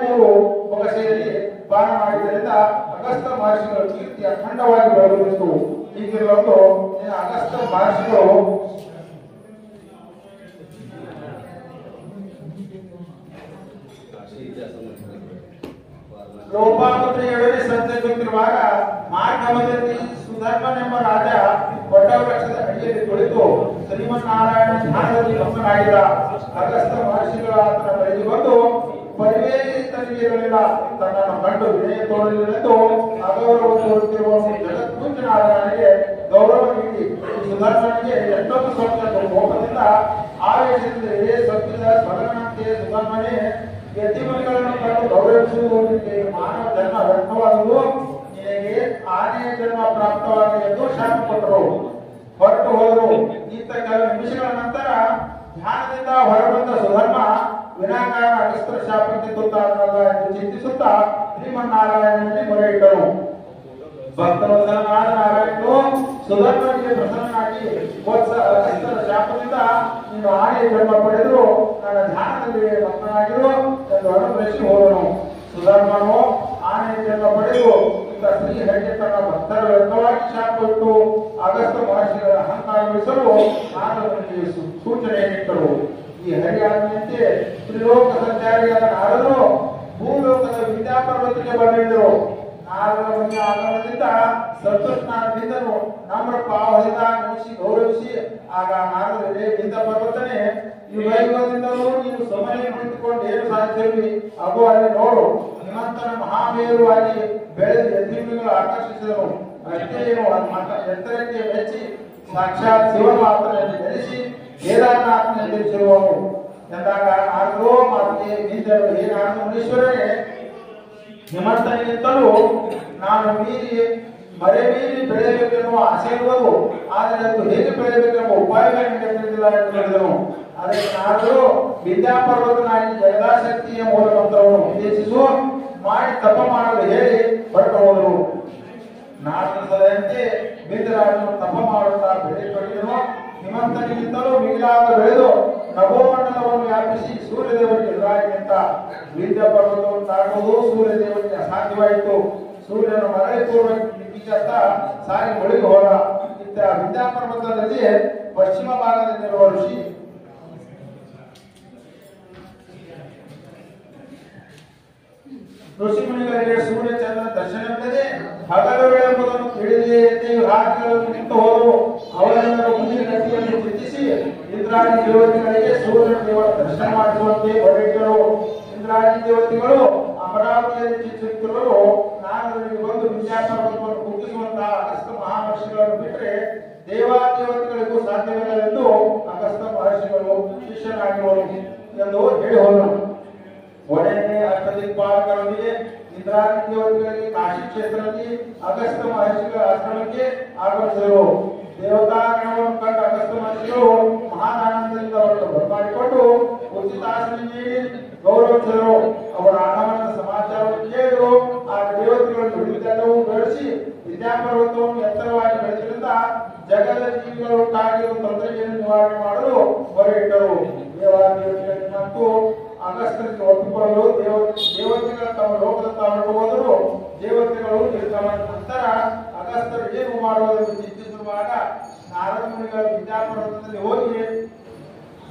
ಬೊಗಸೆಯಲ್ಲಿ ಪಾನ ಮಾಡಿದ್ದರಿಂದ ಅಗಸ್ತ್ಯ ಮಹರ್ಷಿಗಳ ಕೀರ್ತಿ ಅಖಂಡವಾಗಿ ಬೆಳೆದಿತ್ತು. ಹೀಗಿರುವುದು ಅಗಸ್ತ್ಯ ಮಹರ್ಷಿಗಳು ಲೋಪಾಮುದ್ರೆಯೊಡನೆ ಸಂಚರಿಸುತ್ತಿರುವಾಗ ಮಾರ್ಗಮಧ್ಯದಲ್ಲಿ ಸುಧರ್ಮನೆಂಬ ರಾಜ ವಟವೃಕ್ಷದ ಅಡಿಯಲ್ಲಿ ಕುಳಿತು ಶ್ರೀಮನ್ನಾರಾಯಣ ಧ್ಯಾನದಲ್ಲಿ ಮಗ್ನನಾಗಿದ್ದ. ಅಗಸ್ತ್ಯ ಮಹರ್ಷಿಗಳು ಆತನ ಬಳಿಗೆ ಬಂದು ಪರಿವೇಶಿಸಲಿರಲಿಲ್ಲ. ತನ್ನನ್ನು ಕಂಡು ವಿನಯ ತೋರಲಿಲ್ಲವೆಂದು ಅಗೌರವ ತೋರುತ್ತಿರುವ ಜಗತ್ಪೂಜ್ಯನಾದ ನನಗೆ ಗೌರವ ನೀಡಿ ಸುಧರ್ಮನಿಗೆ ಎಷ್ಟೊಂದು ಸ್ವಲ್ಪ ಕೋಪದಿಂದ ಆವೇಶದಿಂದ ಇದೇ ಸೊಪ್ಪಿದ ಸ್ವರ್ಣಂತೆ ಸುಧರ್ಮನೇ, ಯತಿಮುನಿಗಳನ್ನು ಕಂಡು ಗೌರವಿಸುವುದು ಮಾನವ ಜನ್ಮ ವ್ಯರ್ಥವಾಗುವುದು, ನಿನಗೆ ಆನೆಯ ಜನ್ಮ ಪ್ರಾಪ್ತವಾಗಲಿ ಎಂದು ಶಾಪ ಕೊಟ್ಟರು. ಹೊರಟು ಹೋದರು. ಇಂಥ ಕೆಲವು ನಿಮಿಷಗಳ ನಂತರ ಧ್ಯಾನದಿಂದ ಹೊರಬಂದ ಸುಧರ್ಮ ವಿನಾಕಾರಣ ಅಗಸ್ತ್ಯ ಶಾಪಕ್ಕೆ ತುತ್ತಾದನಲ್ಲ ಎಂದು ಚಿಂತಿಸುತ್ತಾ ಶ್ರೀಮನ್ನಾರಾಯಣನಲ್ಲಿ ಮೊರೆ ಇಟ್ಟರು. ಭಕ್ತವತ್ಸಲನಾದ ನಾರಾಯಣನು ಸುಧರ್ಮನಿಗೆ ಪ್ರಸನ್ನನಾಗಿ, ವತ್ಸ ಅಗಸ್ತ್ಯರ ಶಾಪದಿಂದ ನೀನು ಆನೆಯ ಜನ್ಮ ಪಡೆದು ನನ್ನ ಧ್ಯಾನದಲ್ಲಿ ಮಗ್ನನಾಗಿರು ಎಂದು ಅನುಗ್ರಹಿಸಿ ಹೋದನು. ಸುಧರ್ಮನು ಆನೆಯ ಜನ್ಮ ಪಡೆದು ಇಂಥ ಶ್ರೀಹರಿಗೆ ತನ್ನ ಭಕ್ತರ ವ್ಯರ್ಥವಾಗಿ ಶಾಪ ಇಟ್ಟು ಅಗಸ್ತ್ಯ ಮಹರ್ಷಿಗಳ ಅಹಂಕಾರಗೊಳಿಸಲು ನಾರದನಿಗೆ ಸೂಚನೆ ನೀಡಿದರು. ಈ ಹರಿಯಾಜ್ಞೆಯಂತೆ ತ್ರಿಲೋಕ ಸಂಚಾರಿಯಾದ ನಾರದರು ಭೂಲೋಕದ ವಿದ್ಯಾಪರ್ವತಕ್ಕೆ ಬಂದಿದ್ದರು. ನಾರದರ ಬಗ್ಗೆ ಆಗಮನದಿಂದ ಸಂತೋಷನಾದಿಂದನು ನಮ್ರ ಪಾವದಿಂದ ಮುಗಿಸಿ ಗೌರವಿಸಿ, ಆಗ ನಾರದರೇ, ವಿಂದ ಪರ್ವತನೇ, ಯುಗದಿಂದಲೂ ನೀನು ಸಮಯ ಕುಳಿತುಕೊಂಡು ಏನು ಸಾಧಿಸಿರುವಿ, ಅಗೋ ಅಲ್ಲಿ ನೋಡು, ನಿಮ್ಮಂತನ ಮಹಾಮೇರುವಾಗಿ ಬೆಳೆದ ಯತಿಮುನಿಗಳು ಆಕರ್ಷಿಸಿದನು. ಅಷ್ಟೇ ಏನು ಎತ್ತರಕ್ಕೆ ಮೆಚ್ಚಿ ಸಾಕ್ಷಾತ್ ಶಿವನು ಆತನಲ್ಲಿ ನೆಲೆಸಿ ಕೇದಾರನಾಥನಲ್ಲಿ ಎದುರಿಸಿರುವನು ಎಂದಾಗ ನಾರದರೋ ಮಾತಿಗೆ ನಿಂದರು. ಹೇ ನಾರದ ಮುನೀಶ್ವರನೇ, ನಿಮ್ಮಂತನಿಗಿಂತಲೂ ನಾನು ಮರೆ ಮೀರಿ ಬೆಳೆಯಬೇಕೆನ್ನುವ ಆಸೆ ಇರುವುದು, ಆದರೆ ಅದು ಹೇಗೆ ಬೆಳೆಯಬೇಕೆಂಬ ಉಪಾಯಗಳನ್ನು ತಿಳಿದಿಲ್ಲ ಎಂದು ಹೇಳಿದನು. ಅದಕ್ಕೆ ನಾರದರು ವಿದ್ಯಾಪರ್ವತನಾಗಿ ಜಗದಾಶಕ್ತಿಯ ಮೂಲ ಮಂತ್ರವನ್ನು ಉದ್ದೇಶಿಸು ಮಾಡಿ ತಪ ಮಾಡಲು ಹೇಳಿ ಹೊರಟು ಹೋದರು. ನಾರದರ ಸಲಹೆಯಂತೆ ಬಿಂದರಾಜನು ತಪ ಮಾಡುತ್ತಾ ಬೆಳೆಯತೊಡಗಿದನು. ಹಿಮಂತನಿಗಿಂತಲೂ ಮಿಗಿಲಾದ ಬೆಳೆದು ನಭೋಮಂಡಲವನ್ನು ವ್ಯಾಪಿಸಿ ಸೂರ್ಯದೇವರಿಗೆ ಎದುರಾಗಿ ನಿಂತ. ವಿಂಧ್ಯ ಪರ್ವತವನ್ನು ದಾಟುವುದು ಸೂರ್ಯದೇವರಿಗೆ ಅಸಾಧ್ಯವಾಯಿತು. ಸೂರ್ಯನು ಮರಳಿ ಪೂರ್ವ ದಿಕ್ಕಿಗತ್ತ ಸಾಗಿ ಮುಳುಗಿ ಹೋದ. ಇತ್ತ ವಿದ್ಯಾಪರ್ವತದಲ್ಲಿ ಪಶ್ಚಿಮ ಭಾಗದಲ್ಲಿರುವ ಋಷಿ ಮುನಿಗಳಿಗೆ ಸೂರ್ಯ ಚಂದ್ರ ದರ್ಶನವಿಲ್ಲದೆ ಹಗಲು ಎಂಬುದನ್ನು ತಿಳಿದೇ ರಾತ್ರಿಗಳು ನಿಂತು ಹೋದವು. ಅವರೆಲ್ಲರೂ ಮುಂದಿನ ಗತಿಯನ್ನು ಚಿಂತಿಸಿ ಇಂದ್ರಾದಿ ದೇವತೆಗಳಿಗೆ ಸೂರ್ಯನ ದೇವರ ದರ್ಶನ ಮಾಡಿಸುವಂತೆ ಹೊರಟಿದ್ದರು. ಇಂದ್ರಾದಿ ದೇವತೆಗಳು ಅಮರಾವತಿಯಲ್ಲಿ ಚಿಂತಿಸುತ್ತಿರುವರು. ನಾರದರಿಗೆ ಬಂದು ವಿದ್ಯಾಪರ್ವತವನ್ನು ಕುಗ್ಗಿಸುವಂತಹ ಅಗಸ್ತ್ಯ ಮಹರ್ಷಿಗಳನ್ನು ಬಿಟ್ಟರೆ ದೇವಾದೇವತೆಗಳಿಗೂ ಸಾಧ್ಯವಿಲ್ಲವೆಂದು ಅಗಸ್ತ್ಯ ಮಹರ್ಷಿಗಳು ಶಿಷ್ಯನಾಗಿರುವರು ಎಂದು ಹೇಳಿ ಹೋದರು. ಒಡೆಯನೇ ಅಷ್ಟದಿಕ್ಪಾಲಕರೊಂದಿಗೆ ಇಂದ್ರಾದಿ ದೇವತೆಗಳಿಗೆ ಕಾಶಿ ಕ್ಷೇತ್ರದಲ್ಲಿ ಅಗಸ್ತ್ಯ ಮಹರ್ಷಿಗಳ ಆಶ್ರಮಕ್ಕೆ ಆಗಮಿಸಿದರು. ದೇವತಾಗಣವನ್ನು ಕಂಡ ಅಗಸ್ತ್ಯ ಮಹರ್ಷಿಗಳು ಮಹಾನಾನಂದದಿಂದ ಅವರನ್ನು ಬರಮಾಡಿಕೊಂಡು ಉಚಿತಾಸನ ನೀಡಿ ಗೌರವಿಸಿದರು. ಅವರ ಆಗಮನದ ಸಮಾಚಾರವನ್ನು ಕೇಳಿದರು. ಆಗ ದೇವತೆಗಳನ್ನು ನುಡಿದೆಲ್ಲವೂ ಬೆಳೆಸಿ ವಿದ್ಯಾಪರ್ವತವನ್ನು ಎತ್ತರವಾಗಿ ಬೆಳೆಸಿದ್ದರಿಂದ ಜಗದ ಜೀವಿಗಳು ಉಂಟಾಗಿರುವ ತೊಂದರೆಯನ್ನು ನಿವಾರಣೆ ಮಾಡಲು ಹೊರಟಿದ್ದರು. ದೇವಾದೇವತೆಗಳಿಗೆ ಮತ್ತು ಅಗಸ್ತ್ಯ ಅಗಸ್ತ್ಯರಿಗೆ ಒಪ್ಪಿಕೊಳ್ಳಲು ದೇವತೆಗಳ ತಮ್ಮ ಲೋಕದ ತಾವು ಹೋದರು. ದೇವತೆಗಳು ನಿರ್ಗಮನ ನಂತರ ಅಗಸ್ತ್ಯರು ಏನು ಮಾಡುವುದೆಂದು ಚಿಂತಿಸಿರುವಾಗ ನಾರದ ಮುನಿಗಳ ವಿದ್ಯಾಪರ್ವತದಲ್ಲಿ ಹೋಗಿ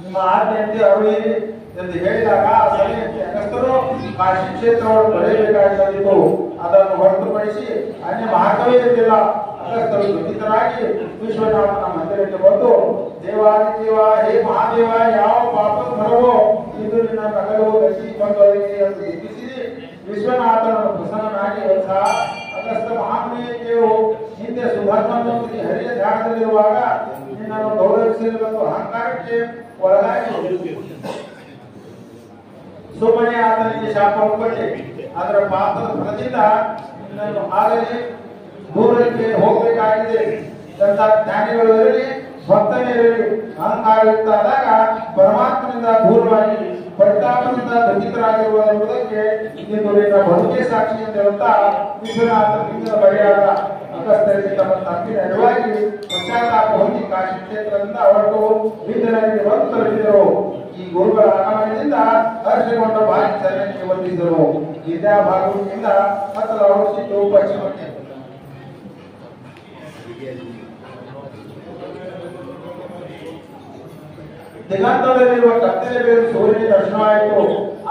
ನಿಮ್ಮ ಆಜ್ಞೆಯಂತೆ ಅರುಳಿರಿ ಎಂದು ಹೇಳಿದಾಗ ಆ ಸಮಯಕ್ಕೆ ಅಗಸ್ತ್ಯರು ಕಾಶಿ ಕ್ಷೇತ್ರವನ್ನು ಪಡೆಯಬೇಕಾಗಿತ್ತು. ಅದನ್ನು ಹೊರತುಪಡಿಸಿ ಅನ್ಯ ಮಾರ್ಗವೇ ಇರಲಿಲ್ಲ. ಅಗಸ್ತ್ಯರು ದುಃಖಿತರಾಗಿ ವಿಶ್ವನಾಥನ ಮಂದಿರಕ್ಕೆ ಬಂದು ದೇವಾದಿದೇವ, ಹೇ ಮಹಾದೇವ, ಯಾವ ಪಾಪದ ಮರವೋ ಇದು ನಿನ್ನ ನಗರವು ದಸಿ ಬಂದೊಳಗೆ ಎಂದು ಎಬ್ಬಿಸಿ ವಿಶ್ವನಾಥನನ್ನು ಪ್ರಸನ್ನನಾಗಿ ಅಗಸ್ತ್ಯ ಮಹಾಮುನಿಯು ಹಿಂದೆ ಸುಧರ್ಮನೊಂದಿಗೆ ಹರಿಯ ಧ್ಯಾನದಲ್ಲಿರುವಾಗ ನಿನ್ನನ್ನು ಗೌರವಿಸಲೆಂದು ಅಹಂಕಾರಕ್ಕೆ ಒಳಗಾಗಿ ಸುಮ್ಮನೆ ಆತನಿಗೆ ಶಾಪವನ್ನು ಕೊಟ್ಟೆ. ಅದರ ಪಾಪದ ಫಲದಿಂದ ನಿನ್ನನ್ನು ಆಗಲಿ ದೂರಕ್ಕೆ ಹೋಗಬೇಕಾಗಿದೆ. ಜ್ಞಾನಿಗಳು ಇರಲಿ, ಭಕ್ತನೇ ಇರಲಿ, ಅಹಂಕಾರಯುಕ್ತಾದಾಗ ಪರಮಾತ್ಮನಿಂದ ದೂರವಾಗಿ ಪರಿತಾಪದಿಂದ ದುಃಖಿತರಾಗಿರುವ ಎಂಬುದಕ್ಕೆ ಇಂದು ನಿನ್ನ ಬದುಕೆ ಸಾಕ್ಷಿ ಎಂದು ಹೇಳುತ್ತಾ ವಿಶ್ವನಾಥ ಲಿಂಗದ ಬಗೆಯಾದ ಅಗಸ್ತ್ಯರಿಗೆ ತಮ್ಮ ತಪ್ಪಿನ ಅರಿವಾಗಿ ಪಶ್ಚಾತ್ತಾಪ ಹೊಂದಿ ಕಾಶಿ ಕ್ಷೇತ್ರದಿಂದ ಹೊರಟು ಬೀದರಿಗೆ ಬಂದು ತಲುಪಿದರು. ಈ ಗುರುಗಳ ಆಗಮನದಿಂದ ಹರ್ಷಗೊಂಡ ಭಾರಿ ಚರಣಕ್ಕೆ ವಂದಿಸಿದರು. ವಿದ್ಯಾಭಾಗವತಿಯಿಂದ ಹತ್ತಲ ವರ್ಷಿದ್ದು ಪಶ್ಚಿಮಕ್ಕೆ ದಿಗಂತದಲ್ಲಿರುವ ಕತ್ತಲೆ ಬೇರು ಸೂರ್ಯನ ದರ್ಶನವಾಯಿತು.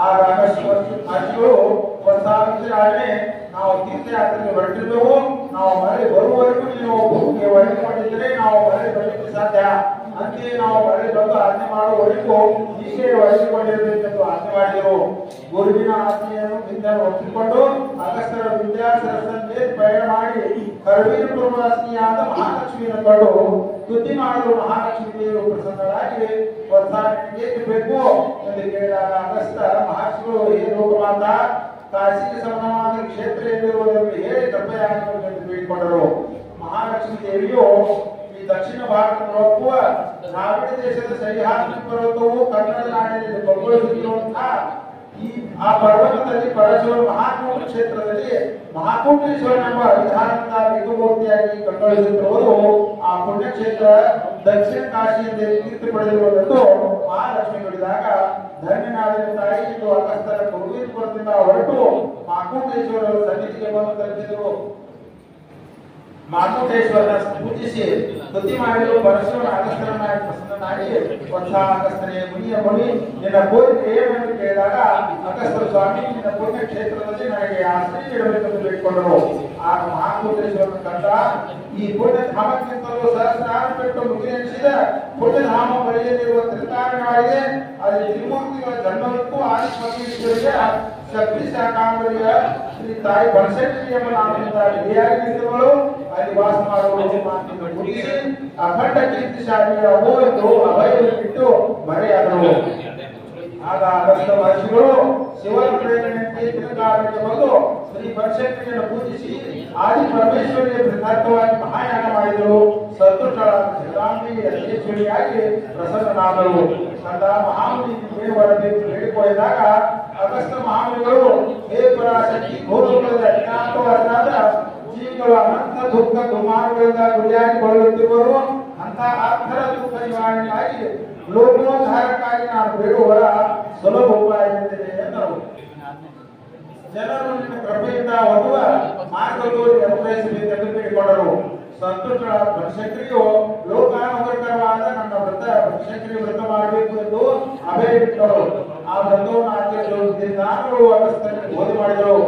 ಆಗ ಅಗಸ್ತ್ಯರು ವರ್ಷಾಂತರಾಗಿ ನಾವು ತೀರ್ಥಯಾತ್ರೆಗೆ ಹೊರಟಿದ್ದೆವು. ನಾವು ಮರಳಿ ಬರುವವರೆಗೂ ನೀವು ಭೂಮಿಗೆ ಒಳಗೆ ಮಾಡಿದ್ದರೆ ನಾವು ಮರಳಿ ಬರಲಿಕ್ಕೆ ಸಾಧ್ಯ. ಅಂತೆಯೇ ನಾವು ಮರಳಿ ಬಂದು ಆಜ್ಞೆ ಮಾಡುವವರೆಗೂ ಈಶೆ ವಹಿಸಿಕೊಂಡಿರಬೇಕೆಂದು ಆಜ್ಞೆ ಮಾಡಿದರು. ಗುರುವಿನ ಆಜ್ಞೆಯನ್ನು ವಿದ್ಯೆಯನ್ನು ಒಪ್ಪಿಕೊಂಡು ಅಗಸ್ತ್ಯರ ವಿದ್ಯಾಸರಸನ್ನೇ ಪಯಣ ಮಾಡಿ ಕರವೀರಪುರವಾಸಿನಿಯಾದ ಮಹಾಲಕ್ಷ್ಮಿಯನ್ನು ಕಂಡು ಸ್ತುತಿ ಮಾಡಲು ಮಹಾಲಕ್ಷ್ಮಿ ದೇವರು ಪ್ರಸನ್ನರಾಗಿ ವರ್ಷಾಂತಕ್ಕೆ ಬೇಕು ಎಂದು ಕೇಳಿದಾಗ ಅಗಸ್ತ್ಯ ಮಹರ್ಷಿಗಳು ಹೇ ಲೋಕಮಾತ, ಕಾಶಿಗೆ ಸಮಾನವಾದ ಕ್ಷೇತ್ರ ಎಂದಿರುವುದನ್ನು ಹೇಳಿ ಕೃಪೆಯಾಗಬೇಕು ಎಂದು ಬೇಡಿಕೊಂಡರು. ಮಹಾಲಕ್ಷ್ಮಿ ದೇವಿಯು ಈ ದಕ್ಷಿಣ ಭಾರತದ ಒಪ್ಪುವ ದ್ರಾವಿಡ ದೇಶದ ಸಹ್ಯಾದ್ರಿ ಪರ್ವತವು ಕನ್ನಡ ನಾಡಿನಲ್ಲಿ ಬಗ್ಗೊಳಿಸುತ್ತಿರುವಂತಹ ಆ ಪರ್ವತದಲ್ಲಿ ಪರಶುರ ಮಹಾಕೂಟ ಕ್ಷೇತ್ರದಲ್ಲಿ ಮಹಾಕೂಟೇಶ್ವರನೆಂಬ ವಿಧಾನದ ಲಿಂಗಮೂರ್ತಿಯಾಗಿ ಕಂಗೊಳಿಸುತ್ತಿರುವುದು ಆ ಪುಣ್ಯಕ್ಷೇತ್ರ ದಕ್ಷಿಣ ಕಾಶಿಯಿಂದ ಕೀರ್ತಿ ಪಡೆದಿರುವುದೆಂದು ಮಹಾಲಕ್ಷ್ಮಿ ನುಡಿದಾಗ ಧನ್ಯನಾದ ತಾಯಿ ಇದು ಅಗಸ್ತ್ಯರ ಕುರುವಿನಪುರದಿಂದ ಹೊರಟು ಮಹಾಕೂಟೇಶ್ವರರ ಸನ್ನಿಧಿಗೆ ಬಂದು ತಲುಪಿದರು. ಮಹಾಕೂಟೇಶ್ವರನ ಪೂಜಿಸಿ ಸ್ತುತಿ ಮಾಡಲು ಪರಶುರ ಅಗಸ್ತ್ಯರನ್ನ ಪ್ರಸನ್ನನಾಗಿ ಅಗಸ್ತ್ಯನೇ ಮುನಿಯ ಮುನಿ, ನಿನ್ನ ಕೋರಿಕೆ ಏನೆಂದು ಕೇಳಿದಾಗ ಅಗಸ್ತ್ಯ ಸ್ವಾಮಿ ನಿನ್ನ ಪುಣ್ಯ ಕ್ಷೇತ್ರದಲ್ಲಿ ನನಗೆ ಆಶ್ರಯ ನೀಡಬೇಕೆಂದು ಬೇಡಿಕೊಂಡರು. ಆಗ ಮಹಾಕೂಟೇಶ್ವರನ ಕಂಡ ಈ ಪುಣ್ಯ ಧಾಮಕ್ಕಿಂತಲೂ ಸಹಸ್ರಾರು ಪೆಟ್ಟು ಮುಗಿಲೆನಿಸಿದ ಪುಣ್ಯಧಾಮ ಬಳಿಯಲ್ಲಿರುವ ತ್ರಿಕಾರಣವಾಗಿದೆ. ಅಲ್ಲಿ ತ್ರಿಮೂರ್ತಿಗಳ ಜನ್ಮಕ್ಕೂ ಆದಿಪರಮೇಶ್ವರಿಗೆ ಶಕ್ತಿ ಶಾಕಾಂಬರಿಯ ಶ್ರೀ ತಾಯಿ ಬನಶಂಕರಿ ಎಂಬ ನಾಮದಿಂದ ವಿಧಿಯಾಗಿ ನಿಂತಿರುವಳು. ಅಲ್ಲಿ ವಾಸ ಮಾಡುವ ಮುಗಿಸಿ ಅಖಂಡ ಕೀರ್ತಿಶಾಲಿಯ ಅಭೋ ಎಂದು ಅಭಯವನ್ನು ಬಿಟ್ಟು ಮರೆಯಾದರು. ಆಗ ಅಗಸ್ತ್ಯ ಮಹರ್ಷಿಗಳು ಶಿವನ ಪ್ರೇರಣೆಯಂತೆ ತಿರುಗಾಡಕ್ಕೆ ಬಂದು ಶ್ರೀ ಬನಶಂಕರಿಯನ್ನು ಪೂಜಿಸಿ ಆದಿ ಪರಮೇಶ್ವರಿಯ ಪ್ರಸಾದವಾಗಿ ಮಹಾಯಾಗ ಮಾಡಿದರು. ಸಂತುಷ್ಟಳಾದ ಜಗದಾಂಬಿ ಯಥೇಶ್ವರಿಯಾಗಿ ಪ್ರಸನ್ನನಾದರು. ಸಂತ ಮಹಾಮುನಿ ವರಬೇಕು ಹೇಳಿಕೊಂಡಿದ್ದಾಗ ಅಗಸ್ತ್ಯ ಮಹಾಮುನಿಗಳು ಹೇ ಪರಾಶಕ್ತಿ, ಗೋಲೋಕದ ಅಜ್ಞಾತವಾದ ಜೀವಿಗಳು ಅನಂತ ದುಃಖ ದುಮಾನಗಳಿಂದ ಗುರಿಯಾಗಿ ಬಳಲುತ್ತಿರುವರು. ಅಂತ ಆರ್ಥರ ದುಃಖ ನಿವಾರಣೆಗಾಗಿ ಲೋಕೋದ್ಧಾರಕ್ಕಾಗಿ ನಾನು ಬೇಡುವ ಸುಲಭ ಉಪಾಯ ಎಂದರು. ಜನರು ನಿನ್ನ ಕೃಪೆಯಿಂದ ಹೊಂದುವ ಮಾರ್ಗದಲ್ಲಿ ಅನುಗ್ರಹಿಸಬೇಕೆಂದು ಬೇಡಿಕೊಂಡರು. ಸಂತುಷ್ಟರಾದ ಬನಶಂಕರಿಯು ಲೋಕಾನುಗ್ರಹಕರವಾದ ನನ್ನ ವ್ರತ ಬನಶಂಕರಿ ವ್ರತ ಮಾಡಬೇಕು ಎಂದು ಅಭಯ ಬಿಟ್ಟರು. ಆ ವ್ರತವನ್ನು ಆಚರಿಸುವುದರಿಂದಾನಗಳು ಅಗಸ್ತ್ಯನಿಗೆ ಬೋಧೆ ಮಾಡಿದರು.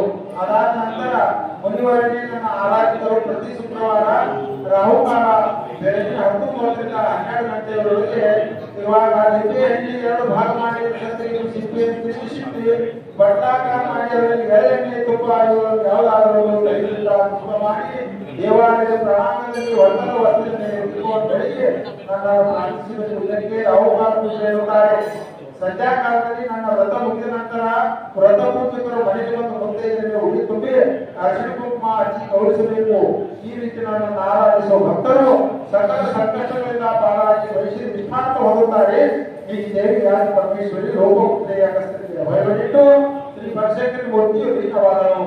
ಅದಾದ ನಂತರ ಮುನಿವರನೇ ನನ್ನ ಆರಾಧಿತರು ಪ್ರತಿ ಶುಕ್ರವಾರ ರಾಹುಕಾಲ ಬೆಳಗ್ಗೆ 10:30ರಿಂದ 12 ಗಂಟೆಯವರೆಗೆ ಇವಾಗ ಲಿಪಿಯಲ್ಲಿ 2 ಭಾಗ ಮಾಡಿ ಸಿಪ್ಪಿಯನ್ನು ತಿರುಗಿಸಿಟ್ಟು ಬಟ್ಟಾಕಾರ ಮಾಡಿ ಅದರಲ್ಲಿ ಎಳ್ಳೆಣ್ಣೆ ತುಪ್ಪ ಯಾವುದಾದರೂ ತುಪ್ಪ ಮಾಡಿ ದೇವಾಲಯದ ಪ್ರಾಂಗಣದಲ್ಲಿ ಒಂದರ ವಸ್ತ್ರದಿಂದ ಇಟ್ಟುಕೊಂಡು ಬೆಳಿಗ್ಗೆ ನನ್ನ ಪ್ರಾರ್ಥಿಸಿದ ಇದಕ್ಕೆ ರಾಹುಕಾಲ ಪೂಜೆ ಹೇಳುತ್ತಾರೆ. ಸಂಧ್ಯಾಕಾಲದಲ್ಲಿ ನನ್ನ ವ್ರತ ಮುಗಿದ ನಂತರ ವ್ರತ ಪೂಜಕರು ಮನೆಗೆ ಬಂದು ಮುತ್ತೈದರಿಗೆ ಉಡಿ ತುಂಬಿ ಅರಿಶಿಣ ಕುಂಕುಮ ಹಚ್ಚಿ ಗೌರವಿಸಬೇಕು. ಈ ರೀತಿ ನನ್ನನ್ನು ಆರಾಧಿಸುವ ಭಕ್ತರು ಸಕಲ ಸಂಕಷ್ಟಗಳಿಂದ ಪಾರಾಗಿ ವಹಿಸಿ ನಿಷ್ಠಾಂತ ಹೊಂದುತ್ತಾರೆ. ಈ ದೇವಿ ಆದಿ ಪರಮೇಶ್ವರಿ ಲೋಕಪುತ್ರಿಯ ಅಗಸ್ತ್ಯರಿಗೆ ಅಭಯವಿಟ್ಟು ಶ್ರೀ ಬನಶಂಕರಿ ಮೂರ್ತಿಯು ದೀನವಾದವು.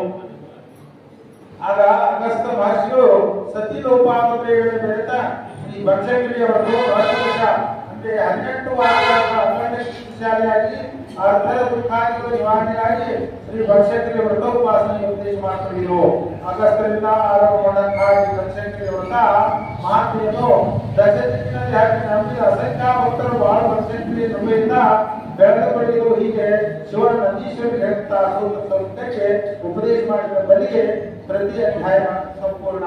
ಆಗ ಅಗಸ್ತ್ಯ ಮಹರ್ಷಿಗಳು ಸತಿ ಲೋಪಾಮುದ್ರೆಗಳನ್ನು ಬೆಳೆದ ಶ್ರೀ ಬನಶಂಕರಿಯವರನ್ನು 18 ವಾರಗಳ ಅಖಂಡ ಶಾಲೆಯಾಗಿ ಅರ್ಥದ ದುಃಖಾದಿಗಳ ನಿವಾರಣೆಗಾಗಿ ಶ್ರೀ ಬನಶಂಕರಿ ವ್ರತೋಪಾಸನೆ ಉದ್ದೇಶ ಮಾಡಿಕೊಂಡಿರು. ಆಗಸ್ಟ್ರಿಂದ ಆರಂಭಗೊಂಡಂತಹ ಈ ಬನಶಂಕರಿ ವ್ರತ ಮಹಾತ್ಮೆಯನ್ನು ದಶದಿಕ್ಕಿನಲ್ಲಿ ಹಾಕಿ ನಂಬಿದ ಅಸಂಖ್ಯ ಭಕ್ತರು ಬಹಳ ಬನಶಂಕರಿ ಕೃಪೆಯಿಂದ ಬೆಳೆದುಕೊಂಡಿದ್ದು. ಹೀಗೆ ಶಿವನ ನಂದೀಶ್ವರಿ ಹೇಳ್ತಾ ಸೂತ್ರಕ್ಕೆ ಉಪದೇಶ ಮಾಡಿದ ಬಳಿಗೆ ಪ್ರತಿ ಅಧ್ಯಾಯ ಸಂಪೂರ್ಣ.